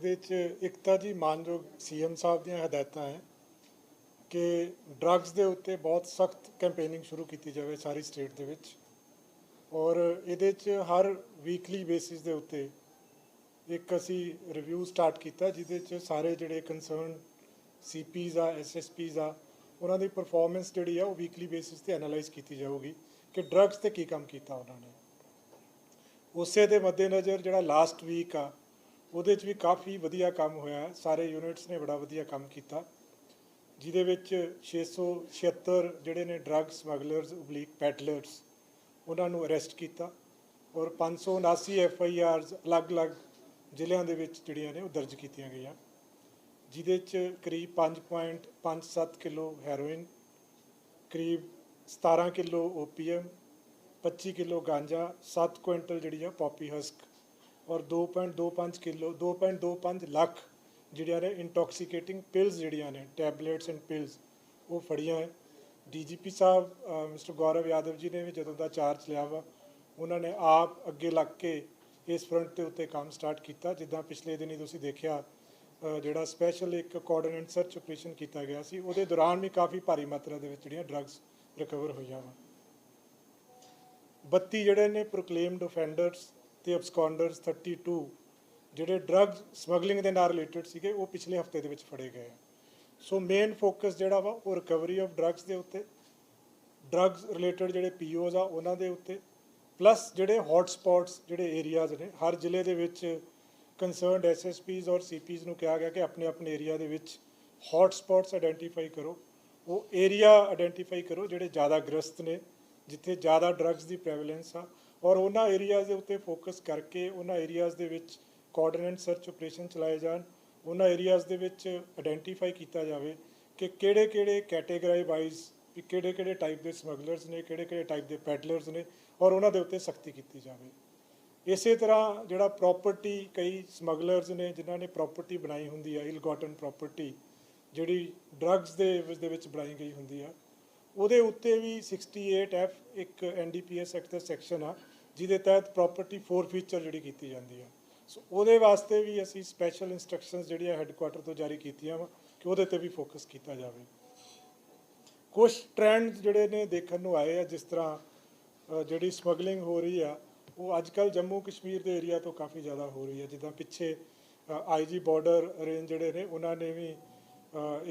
ਇਹਦੇ 'ਚ ਇੱਕ ਤਾਂ ਜੀ ਮਾਨਯੋਗ ਸੀਐਮ ਸਾਹਿਬ ਦੀਆਂ ਹਦਾਇਤਾਂ ਹੈ ਕਿ ਡਰੱਗਸ ਦੇ ਉੱਤੇ ਬਹੁਤ ਸਖਤ ਕੈਂਪੇਨਿੰਗ ਸ਼ੁਰੂ ਕੀਤੀ ਜਾਵੇ ਸਾਰੀ ਸਟੇਟ ਦੇ ਵਿੱਚ। ਔਰ ਇਹਦੇ 'ਚ ਹਰ ਵੀਕਲੀ ਬੇਸਿਸ ਦੇ ਉੱਤੇ ਇੱਕ ਅਸੀਂ ਰਿਵਿਊ ਸਟਾਰਟ ਕੀਤਾ ਜਿਹਦੇ 'ਚ ਸਾਰੇ ਜਿਹੜੇ ਕੰਸਰਨ ਸੀਪੀਜ਼ ਆ ਐਸਐਸਪੀਜ਼ ਆ ਉਹਨਾਂ ਦੀ ਪਰਫਾਰਮੈਂਸ ਜਿਹੜੀ ਆ ਉਹ ਵੀਕਲੀ ਬੇਸਿਸ ਤੇ ਐਨਾਲਾਈਜ਼ ਕੀਤੀ ਜਾਊਗੀ ਕਿ ਡਰੱਗਸ ਤੇ ਕੀ ਕੰਮ ਕੀਤਾ ਉਹਨਾਂ ਨੇ। ਉਸੇ ਦੇ ਮੱਦੇਨਜ਼ਰ ਜਿਹੜਾ ਲਾਸਟ ਵੀਕ ਆ ਉਹਦੇ 'ਚ ਵੀ ਕਾਫੀ ਵਧੀਆ ਕੰਮ ਹੋਇਆ, ਸਾਰੇ ਯੂਨਿਟਸ ਨੇ ਬੜਾ ਵਧੀਆ ਕੰਮ ਕੀਤਾ ਜਿਹਦੇ ਵਿੱਚ 676 ਜਿਹੜੇ ਨੇ ਡਰੱਗ ਸਮਗਲਰਸ ਓਬਲੀਕ ਪੈਡਲਰਸ ਉਹਨਾਂ ਨੂੰ ਅਰੈਸਟ ਕੀਤਾ ਔਰ 579 FIRs ਅਲੱਗ-ਅਲੱਗ ਜ਼ਿਲ੍ਹਿਆਂ ਦੇ ਵਿੱਚ ਜਿਹੜੀਆਂ ਨੇ ਉਹ ਦਰਜ ਕੀਤੀਆਂ ਗਈਆਂ, ਜਿਹਦੇ 'ਚ ਕਰੀਬ 5.57 ਕਿਲੋ ਹੈਰੋਇਨ, ਕਰੀਬ 17 ਕਿਲੋ OPM, 25 ਕਿਲੋ ਗਾਂਜਾ, 7 ਕੁਇੰਟਲ ਜਿਹੜੀ ਆ ਪੌਪੀ ਹਸਕ ਔਰ 2.25 ਲੱਖ ਜਿਹੜੀਆਂ ਨੇ ਇੰਟੌਕਸੀਕੇਟਿੰਗ ਪਿਲਸ ਜਿਹੜੀਆਂ ਨੇ ਟੈਬਲੇਟਸ ਐਂਡ ਪਿਲਸ ਉਹ ਫੜੀਆਂ ਹੈ। DGP ਸਾਹਿਬ ਮਿਸਟਰ ਗੌਰਵ ਯਾਦਵ ਜੀ ਨੇ ਵੀ ਜਦੋਂ ਦਾ ਚਾਰਜ ਲਿਆ ਵਾ ਉਹਨਾਂ ਨੇ ਆਪ ਅੱਗੇ ਲੱਗ ਕੇ ਇਸ ਫਰੰਟ ਦੇ ਉੱਤੇ ਕੰਮ ਸਟਾਰਟ ਕੀਤਾ। ਜਿੱਦਾਂ ਪਿਛਲੇ ਦਿਨੀ ਤੁਸੀਂ ਦੇਖਿਆ ਜਿਹੜਾ ਸਪੈਸ਼ਲ ਇੱਕ ਕੋਆਰਡੀਨੇਟ ਸਰਚ ਆਪਰੇਸ਼ਨ ਕੀਤਾ ਗਿਆ ਸੀ ਉਹਦੇ ਦੌਰਾਨ ਵੀ ਕਾਫੀ ਭਾਰੀ ਮਾਤਰਾ ਦੇ ਵਿੱਚ ਜਿਹੜੀਆਂ ਡਰੱਗਸ ਰਿਕਵਰ ਹੋਈਆਂ ਵਾ। 32 ਜਿਹੜੇ ਨੇ ਪ੍ਰੋਕਲੇਮਡ ਅਫੈਂਡਰਸ ਤੇ ਅਬਸਕੌਂਡਰਸ 32 ਜਿਹੜੇ ਡਰੱਗ ਸਮਗਲਿੰਗ ਦੇ ਨਾਲ ਰਿਲੇਟਡ ਸੀਗੇ ਉਹ ਪਿਛਲੇ ਹਫਤੇ ਦੇ ਵਿੱਚ ਫੜੇ ਗਏ। ਸੋ ਮੇਨ ਫੋਕਸ ਜਿਹੜਾ ਵਾ ਉਹ ਰਿਕਵਰੀ ਆਫ ਡਰੱਗਸ ਦੇ ਉੱਤੇ, ਡਰੱਗਸ ਰਿਲੇਟਡ ਜਿਹੜੇ POs ਆ ਉਹਨਾਂ ਦੇ ਉੱਤੇ, ਪਲੱਸ ਜਿਹੜੇ ਹੌਟ ਸਪੌਟਸ ਜਿਹੜੇ ਏਰੀਆਜ਼ ਨੇ ਹਰ ਜ਼ਿਲ੍ਹੇ ਦੇ ਵਿੱਚ ਕੰਸਰਨਡ SSPs ਔਰ CPs ਨੂੰ ਕਿਹਾ ਗਿਆ ਕਿ ਆਪਣੇ ਆਪਣੇ ਏਰੀਆ ਦੇ ਵਿੱਚ ਹੌਟ ਸਪੌਟਸ ਆਇਡੈਂਟੀਫਾਈ ਕਰੋ, ਉਹ ਏਰੀਆ ਆਇਡੈਂਟੀਫਾਈ ਕਰੋ ਜਿਹੜੇ ਜ਼ਿਆਦਾ ਗ੍ਰਸਤ ਨੇ, ਜਿੱਥੇ ਜ਼ਿਆਦਾ ਡਰੱਗਸ ਦੀ ਪ੍ਰੈਵਲੈਂਸ ਆ, ਔਰ ਉਹਨਾਂ ਏਰੀਆਜ਼ ਦੇ ਉੱਤੇ ਫੋਕਸ ਕਰਕੇ ਉਹਨਾਂ ਏਰੀਆਜ਼ ਦੇ ਵਿੱਚ ਕੋਆਰਡੀਨੇਟ ਸਰਚ ਆਪਰੇਸ਼ਨ ਚਲਾਏ ਜਾਣ। ਉਹਨਾਂ ਏਰੀਆਜ਼ ਦੇ ਵਿੱਚ ਆਇਡੈਂਟੀਫਾਈ ਕੀਤਾ ਜਾਵੇ ਕਿ ਕਿਹੜੇ ਕਿਹੜੇ ਕੈਟੇਗਰੀ ਵਾਈਜ਼ ਵੀ ਕਿਹੜੇ ਕਿਹੜੇ ਟਾਈਪ ਦੇ ਸਮਗਲਰਸ ਨੇ, ਕਿਹੜੇ ਕਿਹੜੇ ਟਾਈਪ ਦੇ ਪੈਡਲਰਸ ਨੇ, ਔਰ ਉਹਨਾਂ ਦੇ ਉੱਤੇ ਸਖਤੀ ਕੀਤੀ ਜਾਵੇ। ਇਸੇ ਤਰ੍ਹਾਂ ਜਿਹੜਾ ਪ੍ਰੋਪਰਟੀ, ਕਈ ਸਮਗਲਰਸ ਨੇ ਜਿਨ੍ਹਾਂ ਨੇ ਪ੍ਰੋਪਰਟੀ ਬਣਾਈ ਹੁੰਦੀ ਆ, ਇਲ ਗੋਟਨ ਪ੍ਰੋਪਰਟੀ ਜਿਹੜੀ ਡਰੱਗਸ ਦੇ ਵਿੱਚ ਬਣਾਈ ਗਈ ਹੁੰਦੀ ਆ, ਉਹਦੇ ਉੱਤੇ ਵੀ 68F ਇੱਕ NDPS ਐਕਟ ਦਾ ਸੈਕਸ਼ਨ ਆ ਜਿਹਦੇ ਤਹਿਤ ਪ੍ਰੋਪਰਟੀ ਫੋਰਫੀਚਰ ਜਿਹੜੀ ਕੀਤੀ ਜਾਂਦੀ ਆ। ਸੋ ਉਹਦੇ ਵਾਸਤੇ ਵੀ ਅਸੀਂ ਸਪੈਸ਼ਲ ਇੰਸਟਰਕਸ਼ਨਸ ਜਿਹੜੀਆਂ ਹੈੱਡਕੁਆਟਰ ਤੋਂ ਜਾਰੀ ਕੀਤੀਆਂ ਵਾ ਕਿ ਉਹਦੇ 'ਤੇ ਵੀ ਫੋਕਸ ਕੀਤਾ ਜਾਵੇ। ਕੁਛ ਟ੍ਰੈਂਡਸ ਜਿਹੜੇ ਨੇ ਦੇਖਣ ਨੂੰ ਆਏ ਆ, ਜਿਸ ਤਰ੍ਹਾਂ ਜਿਹੜੀ ਸਮਗਲਿੰਗ ਹੋ ਰਹੀ ਆ ਉਹ ਅੱਜ ਕੱਲ੍ਹ ਜੰਮੂ ਕਸ਼ਮੀਰ ਦੇ ਏਰੀਆ ਤੋਂ ਕਾਫੀ ਜ਼ਿਆਦਾ ਹੋ ਰਹੀ ਹੈ। ਜਿੱਦਾਂ ਪਿੱਛੇ IG ਬਾਰਡਰ ਰੇਂਜ ਜਿਹੜੇ ਨੇ ਉਹਨਾਂ ਨੇ ਵੀ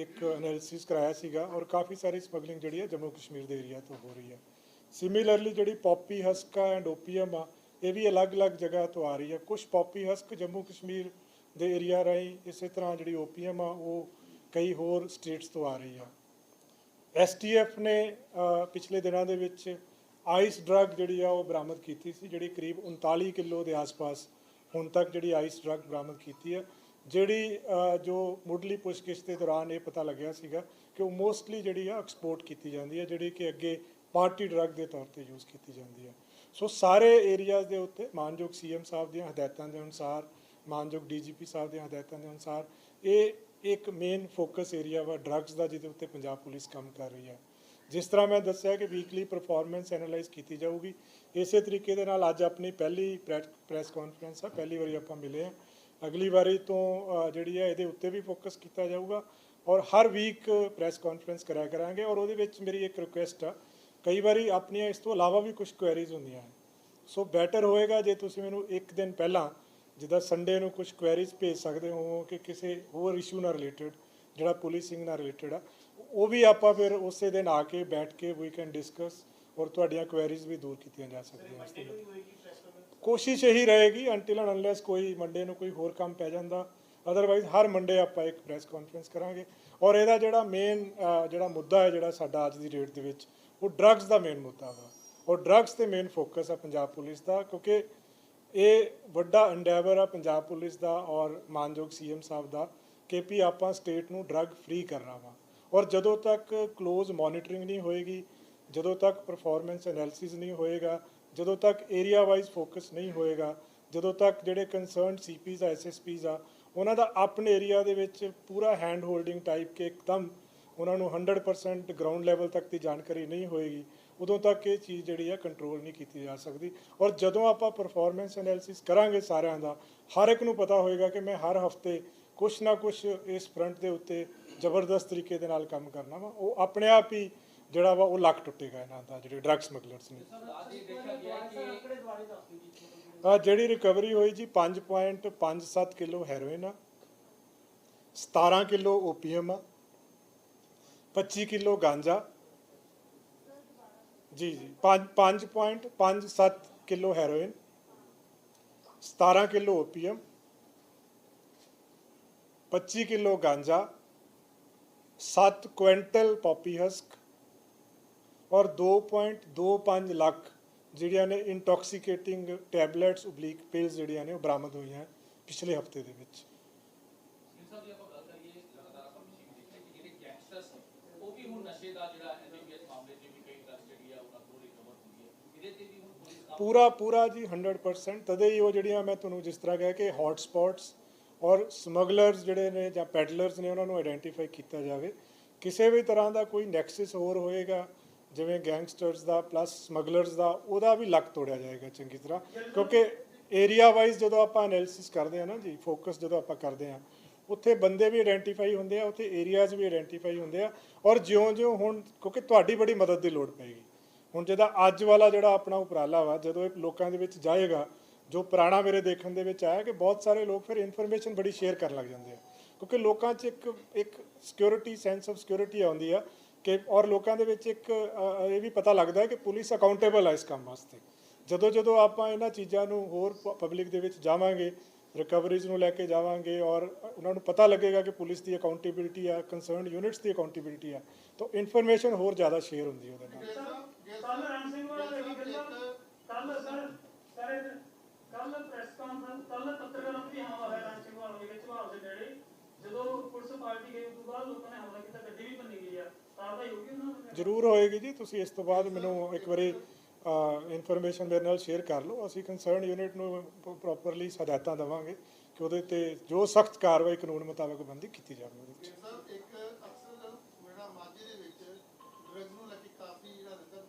ਇੱਕ ਐਨਾਲਿਸਿਸ ਕਰਾਇਆ ਸੀਗਾ ਔਰ ਕਾਫੀ ਸਾਰੀ ਸਮਗਲਿੰਗ ਜਿਹੜੀ ਹੈ ਜੰਮੂ ਕਸ਼ਮੀਰ ਦੇ ਏਰੀਆ ਤੋਂ ਹੋ ਰਹੀ ਹੈ। ਸਿਮਿਲਰਲੀ ਜਿਹੜੀ ਪੌਪੀ ਹਸਕਾ ਐਂਡ OPM ਆ ਇਹ ਵੀ ਅਲੱਗ-ਅਲੱਗ ਜਗ੍ਹਾ ਤੋਂ ਆ ਰਹੀ ਹੈ। ਕੁਛ ਪੌਪੀ ਹਸਕ ਜੰਮੂ ਕਸ਼ਮੀਰ ਦੇ ਏਰੀਆ ਰਾਹੀਂ, ਇਸੇ ਤਰ੍ਹਾਂ ਜਿਹੜੀ OPM ਆ ਉਹ ਕਈ ਹੋਰ ਸਟੇਟਸ ਤੋਂ ਆ ਰਹੀ ਆ। STF ਨੇ ਪਿਛਲੇ ਦਿਨਾਂ ਦੇ ਵਿੱਚ ਆਈਸ ਡਰੱਗ ਜਿਹੜੀ ਆ ਉਹ ਬਰਾਮਦ ਕੀਤੀ ਸੀ, ਜਿਹੜੀ ਕਰੀਬ 39 ਕਿਲੋ ਦੇ ਆਸ-ਪਾਸ ਹੁਣ ਤੱਕ ਜਿਹੜੀ ਆਈਸ ਡਰੱਗ ਬਰਾਮਦ ਕੀਤੀ ਹੈ, ਜਿਹੜੀ ਜੋ ਮੁੱਢਲੀ ਪੁੱਛਗਿੱਛ ਦੇ ਦੌਰਾਨ ਇਹ ਪਤਾ ਲੱਗਿਆ ਸੀਗਾ ਕਿ ਉਹ ਮੋਸਟਲੀ ਜਿਹੜੀ ਆ ਐਕਸਪੋਰਟ ਕੀਤੀ ਜਾਂਦੀ ਹੈ, ਜਿਹੜੀ ਕਿ ਅੱਗੇ ਪਾਰਟੀ ਡਰੱਗ ਦੇ ਤੌਰ ਤੇ ਯੂਜ਼ ਕੀਤੀ ਜਾਂਦੀ ਹੈ। ਸੋ ਸਾਰੇ ਏਰੀਆਜ਼ ਦੇ ਉੱਤੇ ਮਾਨਯੋਗ CM ਸਾਹਿਬ ਦੀਆਂ ਹਦਾਇਤਾਂ ਦੇ ਅਨੁਸਾਰ, ਮਾਨਯੋਗ DGP ਸਾਹਿਬ ਦੀਆਂ ਹਦਾਇਤਾਂ ਦੇ ਅਨੁਸਾਰ ਇਹ ਇੱਕ ਮੇਨ ਫੋਕਸ ਏਰੀਆ ਵਾ ਡਰੱਗਸ ਦਾ, ਜਿਹਦੇ ਉੱਤੇ ਪੰਜਾਬ ਪੁਲਿਸ ਕੰਮ ਕਰ ਰਹੀ ਹੈ। ਜਿਸ ਤਰ੍ਹਾਂ ਮੈਂ ਦੱਸਿਆ ਕਿ ਵੀਕਲੀ ਪਰਫਾਰਮੈਂਸ ਐਨਾਲਾਈਜ਼ ਕੀਤੀ ਜਾਊਗੀ, ਇਸੇ ਤਰੀਕੇ ਦੇ ਨਾਲ ਅੱਜ ਆਪਣੀ ਪਹਿਲੀ ਪ੍ਰੈਸ ਕਾਨਫਰੰਸ ਆ, ਪਹਿਲੀ ਵਾਰੀ ਆਪਾਂ ਮਿਲੇ ਹਾਂ। ਅਗਲੀ ਵਾਰੀ ਤੋਂ ਜਿਹੜੀ ਹੈ ਇਹਦੇ ਉੱਤੇ ਵੀ ਫੋਕਸ ਕੀਤਾ ਜਾਊਗਾ ਔਰ ਹਰ ਵੀਕ ਪ੍ਰੈਸ ਕਾਨਫਰੰਸ ਕਰਿਆ ਕਰਾਂਗੇ। ਔਰ ਉਹਦੇ ਵਿੱਚ ਮੇਰੀ ਇੱਕ ਰਿਕੁਐਸਟ ਆ, ਕਈ ਵਾਰੀ ਆਪਣੀਆਂ ਇਸ ਤੋਂ ਇਲਾਵਾ ਵੀ ਕੁਝ ਕੁਐਰੀਜ਼ ਹੁੰਦੀਆਂ ਹਨ, ਸੋ ਬੈਟਰ ਹੋਏਗਾ ਜੇ ਤੁਸੀਂ ਮੈਨੂੰ ਇੱਕ ਦਿਨ ਪਹਿਲਾਂ ਜਿੱਦਾਂ ਸੰਡੇ ਨੂੰ ਕੁਝ ਕੁਐਰੀਜ਼ ਭੇਜ ਸਕਦੇ ਹੋ ਕਿ ਕਿਸੇ ਹੋਰ ਇਸ਼ੂ ਨਾਲ ਰਿਲੇਟਡ ਜਿਹੜਾ ਪੁਲਿਸਿੰਗ ਨਾਲ ਰਿਲੇਟਡ ਆ, ਉਹ ਵੀ ਆਪਾਂ ਫਿਰ ਉਸੇ ਦਿਨ ਆ ਕੇ ਬੈਠ ਕੇ ਵੀ ਕੈਨ ਡਿਸਕਸ ਔਰ ਤੁਹਾਡੀਆਂ ਕੁਐਰੀਜ਼ ਵੀ ਦੂਰ ਕੀਤੀਆਂ ਜਾ ਸਕਦੀਆਂ। ਕੋਸ਼ਿਸ਼ ਇਹੀ ਰਹੇਗੀ ਅੰਟਿਲ ਐਂਡ ਅਨਲੈਸ ਕੋਈ ਮੰਡੇ ਨੂੰ ਕੋਈ ਹੋਰ ਕੰਮ ਪੈ ਜਾਂਦਾ, ਅਦਰਵਾਈਜ਼ ਹਰ ਮੰਡੇ ਆਪਾਂ ਇੱਕ ਪ੍ਰੈਸ ਕਾਨਫਰੰਸ ਕਰਾਂਗੇ। ਔਰ ਇਹਦਾ ਜਿਹੜਾ ਮੇਨ ਜਿਹੜਾ ਮੁੱਦਾ ਹੈ ਜਿਹੜਾ ਸਾਡਾ ਅੱਜ ਦੀ ਡੇਟ ਦੇ ਵਿੱਚ ਉਹ ਡਰੱਗਸ ਦਾ ਮੇਨ ਮੁੱਦਾ ਵਾ ਔਰ ਡਰੱਗਸ 'ਤੇ ਮੇਨ ਫੋਕਸ ਆ ਪੰਜਾਬ ਪੁਲਿਸ ਦਾ, ਕਿਉਂਕਿ ਇਹ ਵੱਡਾ ਐਂਡੇਵਰ ਆ ਪੰਜਾਬ ਪੁਲਿਸ ਦਾ ਔਰ ਮਾਨਯੋਗ CM ਸਾਹਿਬ ਦਾ ਕਿ ਵੀ ਆਪਾਂ ਸਟੇਟ ਨੂੰ ਡਰੱਗ ਫ੍ਰੀ ਕਰਨਾ ਵਾ। ਔਰ ਜਦੋਂ ਤੱਕ ਕਲੋਜ਼ ਮੋਨੀਟਰਿੰਗ ਨਹੀਂ ਹੋਏਗੀ, ਜਦੋਂ ਤੱਕ ਪਰਫਾਰਮੈਂਸ ਐਨਾਲਿਸਿਸ ਨਹੀਂ ਹੋਏਗਾ, ਜਦੋਂ ਤੱਕ ਏਰੀਆ ਵਾਈਜ਼ ਫੋਕਸ ਨਹੀਂ ਹੋਏਗਾ, ਜਦੋਂ ਤੱਕ ਜਿਹੜੇ ਕੰਸਰਨਡ CPs ਆ SSPs ਆ ਉਹਨਾਂ ਦਾ ਆਪਣੇ ਏਰੀਆ ਦੇ ਵਿੱਚ ਪੂਰਾ ਹੈਂਡ ਹੋਲਡਿੰਗ ਟਾਈਪ ਕੇ ਇੱਕਦਮ ਉਹਨਾਂ ਨੂੰ 100% ਗਰਾਊਂਡ ਲੈਵਲ ਤੱਕ ਦੀ ਜਾਣਕਾਰੀ ਨਹੀਂ ਹੋਏਗੀ, ਉਦੋਂ ਤੱਕ ਇਹ ਚੀਜ਼ ਜਿਹੜੀ ਆ ਕੰਟਰੋਲ ਨਹੀਂ ਕੀਤੀ ਜਾ ਸਕਦੀ। ਔਰ ਜਦੋਂ ਆਪਾਂ ਪਰਫਾਰਮੈਂਸ ਐਨਾਲਿਸਿਸ ਕਰਾਂਗੇ ਸਾਰਿਆਂ ਦਾ, ਹਰ ਇੱਕ ਨੂੰ ਪਤਾ ਹੋਏਗਾ ਕਿ ਮੈਂ ਹਰ ਹਫਤੇ ਕੁਛ ਨਾ ਕੁਛ ਇਸ ਫਰੰਟ ਦੇ ਉੱਤੇ ਜ਼ਬਰਦਸਤ ਤਰੀਕੇ ਦੇ ਨਾਲ ਕੰਮ ਕਰਨਾ ਵਾ, ਉਹ ਆਪਣੇ ਆਪ ਹੀ ਜਿਹੜਾ ਵਾ ਉਹ ਲੱਕ ਟੁੱਟੇਗਾ ਇਹਨਾਂ ਦਾ, ਜਿਹੜੇ ਡਰੱਗ ਸਮਗਲਰਸ ਨੇ। ਜਿਹੜੀ ਰਿਕਵਰੀ ਹੋਈ ਜੀ 5.57 ਕਿਲੋ ਹੈਰੋਇਨ ਆ, 17 ਕਿਲੋ ਓਪੀਅਮ ਆ, 25 ਕਿਲੋ ਗਾਂਜਾ ਜੀ 5.57 kilo heroin, 17 kilo opium, 25 kilo ਗਾਂਜਾ, 7 ਕੁਇੰਟਲ ਪੌਪੀ ਹਸਕ ਔਰ 2.25 ਲੱਖ ਜਿਹੜੀਆਂ ਨੇ ਇੰਟੌਕਸੀਕੇਟਿੰਗ ਟੈਬਲੇਟਸ ਓਬਲੀਕ ਪਿਲਸ ਜਿਹੜੀਆਂ ਨੇ ਉਹ ਬਰਾਮਦ ਹੋਈਆਂ ਪਿਛਲੇ ਹਫਤੇ ਦੇ ਵਿੱਚ। ਪੂਰਾ ਜੀ 100%। ਤਦੇ ਹੀ ਉਹ ਜਿਹੜੀਆਂ ਮੈਂ ਤੁਹਾਨੂੰ ਜਿਸ ਤਰ੍ਹਾਂ ਕਿਹਾ ਕਿ ਹੌਟ ਸਪੌਟਸ ਔਰ ਸਮਗਲਰਸ ਜਿਹੜੇ ਨੇ ਜਾਂ ਪੈਡਲਰਸ ਨੇ ਉਹਨਾਂ ਨੂੰ ਆਇਡੈਂਟੀਫਾਈ ਕੀਤਾ ਜਾਵੇ। ਕਿਸੇ ਵੀ ਤਰ੍ਹਾਂ ਦਾ ਕੋਈ ਨੈਕਸਸ ਹੋਰ ਹੋਏਗਾ ਜਿਵੇਂ ਗੈਂਗਸਟਰਸ ਦਾ ਪਲੱਸ ਸਮਗਲਰਸ ਦਾ, ਉਹਦਾ ਵੀ ਲੱਕ ਤੋੜਿਆ ਜਾਏਗਾ ਚੰਗੀ ਤਰ੍ਹਾਂ, ਕਿਉਂਕਿ ਏਰੀਆ ਵਾਈਜ਼ ਜਦੋਂ ਆਪਾਂ ਐਨਾਲਿਸਿਸ ਕਰਦੇ ਹਾਂ ਨਾ ਜੀ, ਫੋਕਸ ਜਦੋਂ ਆਪਾਂ ਕਰਦੇ ਹਾਂ, ਉੱਥੇ ਬੰਦੇ ਵੀ ਆਇਡੈਂਟੀਫਾਈ ਹੁੰਦੇ ਆ, ਉੱਥੇ ਏਰੀਆਜ਼ ਵੀ ਆਇਡੈਂਟੀਫਾਈ ਹੁੰਦੇ ਆ। ਔਰ ਜਿਉਂ-ਜਿਉਂ ਹੁਣ ਕਿਉਂਕਿ ਤੁਹਾਡੀ ਬੜੀ ਮਦਦ ਦੀ ਲੋੜ ਪਏਗੀ ਹੁਣ, ਜਿਹਦਾ ਅੱਜ ਵਾਲਾ ਜਿਹੜਾ ਆਪਣਾ ਉਪਰਾਲਾ ਵਾ ਜਦੋਂ ਇਹ ਲੋਕਾਂ ਦੇ ਵਿੱਚ ਜਾਏਗਾ, ਜੋ ਪੁਰਾਣਾ ਮੇਰੇ ਦੇਖਣ ਦੇ ਵਿੱਚ ਆਇਆ ਕਿ ਬਹੁਤ ਸਾਰੇ ਲੋਕ ਫਿਰ ਇਨਫੋਰਮੇਸ਼ਨ ਬੜੀ ਸ਼ੇਅਰ ਕਰਨ ਲੱਗ ਜਾਂਦੇ ਆ, ਕਿਉਂਕਿ ਲੋਕਾਂ 'ਚ ਇੱਕ ਸਿਕਿਉਰਿਟੀ ਸੈਂਸ ਆਫ ਸਿਕਿਉਰਿਟੀ ਆਉਂਦੀ ਆ ਕਿ, ਔਰ ਲੋਕਾਂ ਦੇ ਵਿੱਚ ਇੱਕ ਇਹ ਵੀ ਪਤਾ ਲੱਗਦਾ ਹੈ ਕਿ ਪੁਲਿਸ ਅਕਾਊਂਟੇਬਲ ਆ ਇਸ ਕੰਮ ਵਾਸਤੇ। ਜਦੋਂ ਆਪਾਂ ਇਹਨਾਂ ਚੀਜ਼ਾਂ ਨੂੰ ਹੋਰ ਪਬਲਿਕ ਦੇ ਵਿੱਚ ਜਾਵਾਂਗੇ, ਰਿਕਵਰੀਜ਼ ਨੂੰ ਲੈ ਕੇ ਜਾਵਾਂਗੇ ਔਰ ਉਹਨਾਂ ਨੂੰ ਪਤਾ ਲੱਗੇਗਾ ਕਿ ਪੁਲਿਸ ਦੀ ਅਕਾਊਂਟੇਬਿਲਿਟੀ ਆ, ਕੰਸਰਨਡ ਯੂਨਿਟਸ ਦੀ ਅਕਾਊਂਟੇਬਿਲਿਟੀ ਆ, ਤਾਂ ਇਨਫੋਰਮੇਸ਼ਨ ਹੋਰ ਜ਼ਿਆਦਾ ਸ਼ੇਅਰ ਹੁੰਦੀ ਉਹਦੇ ਨਾਲ। ਕੱਲ ਪ੍ਰੈਸ ਕਾਨਫਰੰਸ ਪੱਤਰਕਾਰਾਂ ਦੀ ਹਮਲਾ ਹੋਇਆ ਰਾਮ ਸਿੰਘ ਵਾਲੇ ਵਿੱਚ ਭਾਵ ਦੇ ਨੇੜੇ, ਜਦੋਂ ਪੁਲਿਸ ਪਾਰਟੀ ਗਈ ਉਸ ਤੋਂ ਬਾਅਦ ਲੋਕਾਂ ਨੇ ਹਮਲਾ ਕੀਤਾ, ਗੱਡੀ ਵੀ ਭੰਨੀ ਗਈ ਆ, ਕਾਰਵਾਈ ਹੋਊਗੀ ਉਹਨਾਂ ਨੂੰ? ਜ਼ਰੂਰ ਹੋਏਗੀ ਜੀ। ਤੁਸੀਂ ਇਸ ਤੋਂ ਬਾਅਦ ਮੈਨੂੰ ਇੱਕ ਵਾਰੀ ਇਨਫੋਰਮੇਸ਼ਨ ਮੇਰੇ ਨਾਲ ਸ਼ੇਅਰ ਕਰ ਲਓ, ਅਸੀਂ ਕੰਸਰਨ ਯੂਨਿਟ ਨੂੰ ਪ੍ਰੋਪਰਲੀ ਹਦਾਇਤਾਂ ਦੇਵਾਂਗੇ ਕਿ ਉਹਦੇ 'ਤੇ ਜੋ ਸਖਤ ਕਾਰਵਾਈ ਕਾਨੂੰਨ ਮੁਤਾਬਕ ਬੰਦੀ ਕੀਤੀ ਜਾਵੇ। ਉਹਦੇ ਵਿੱਚ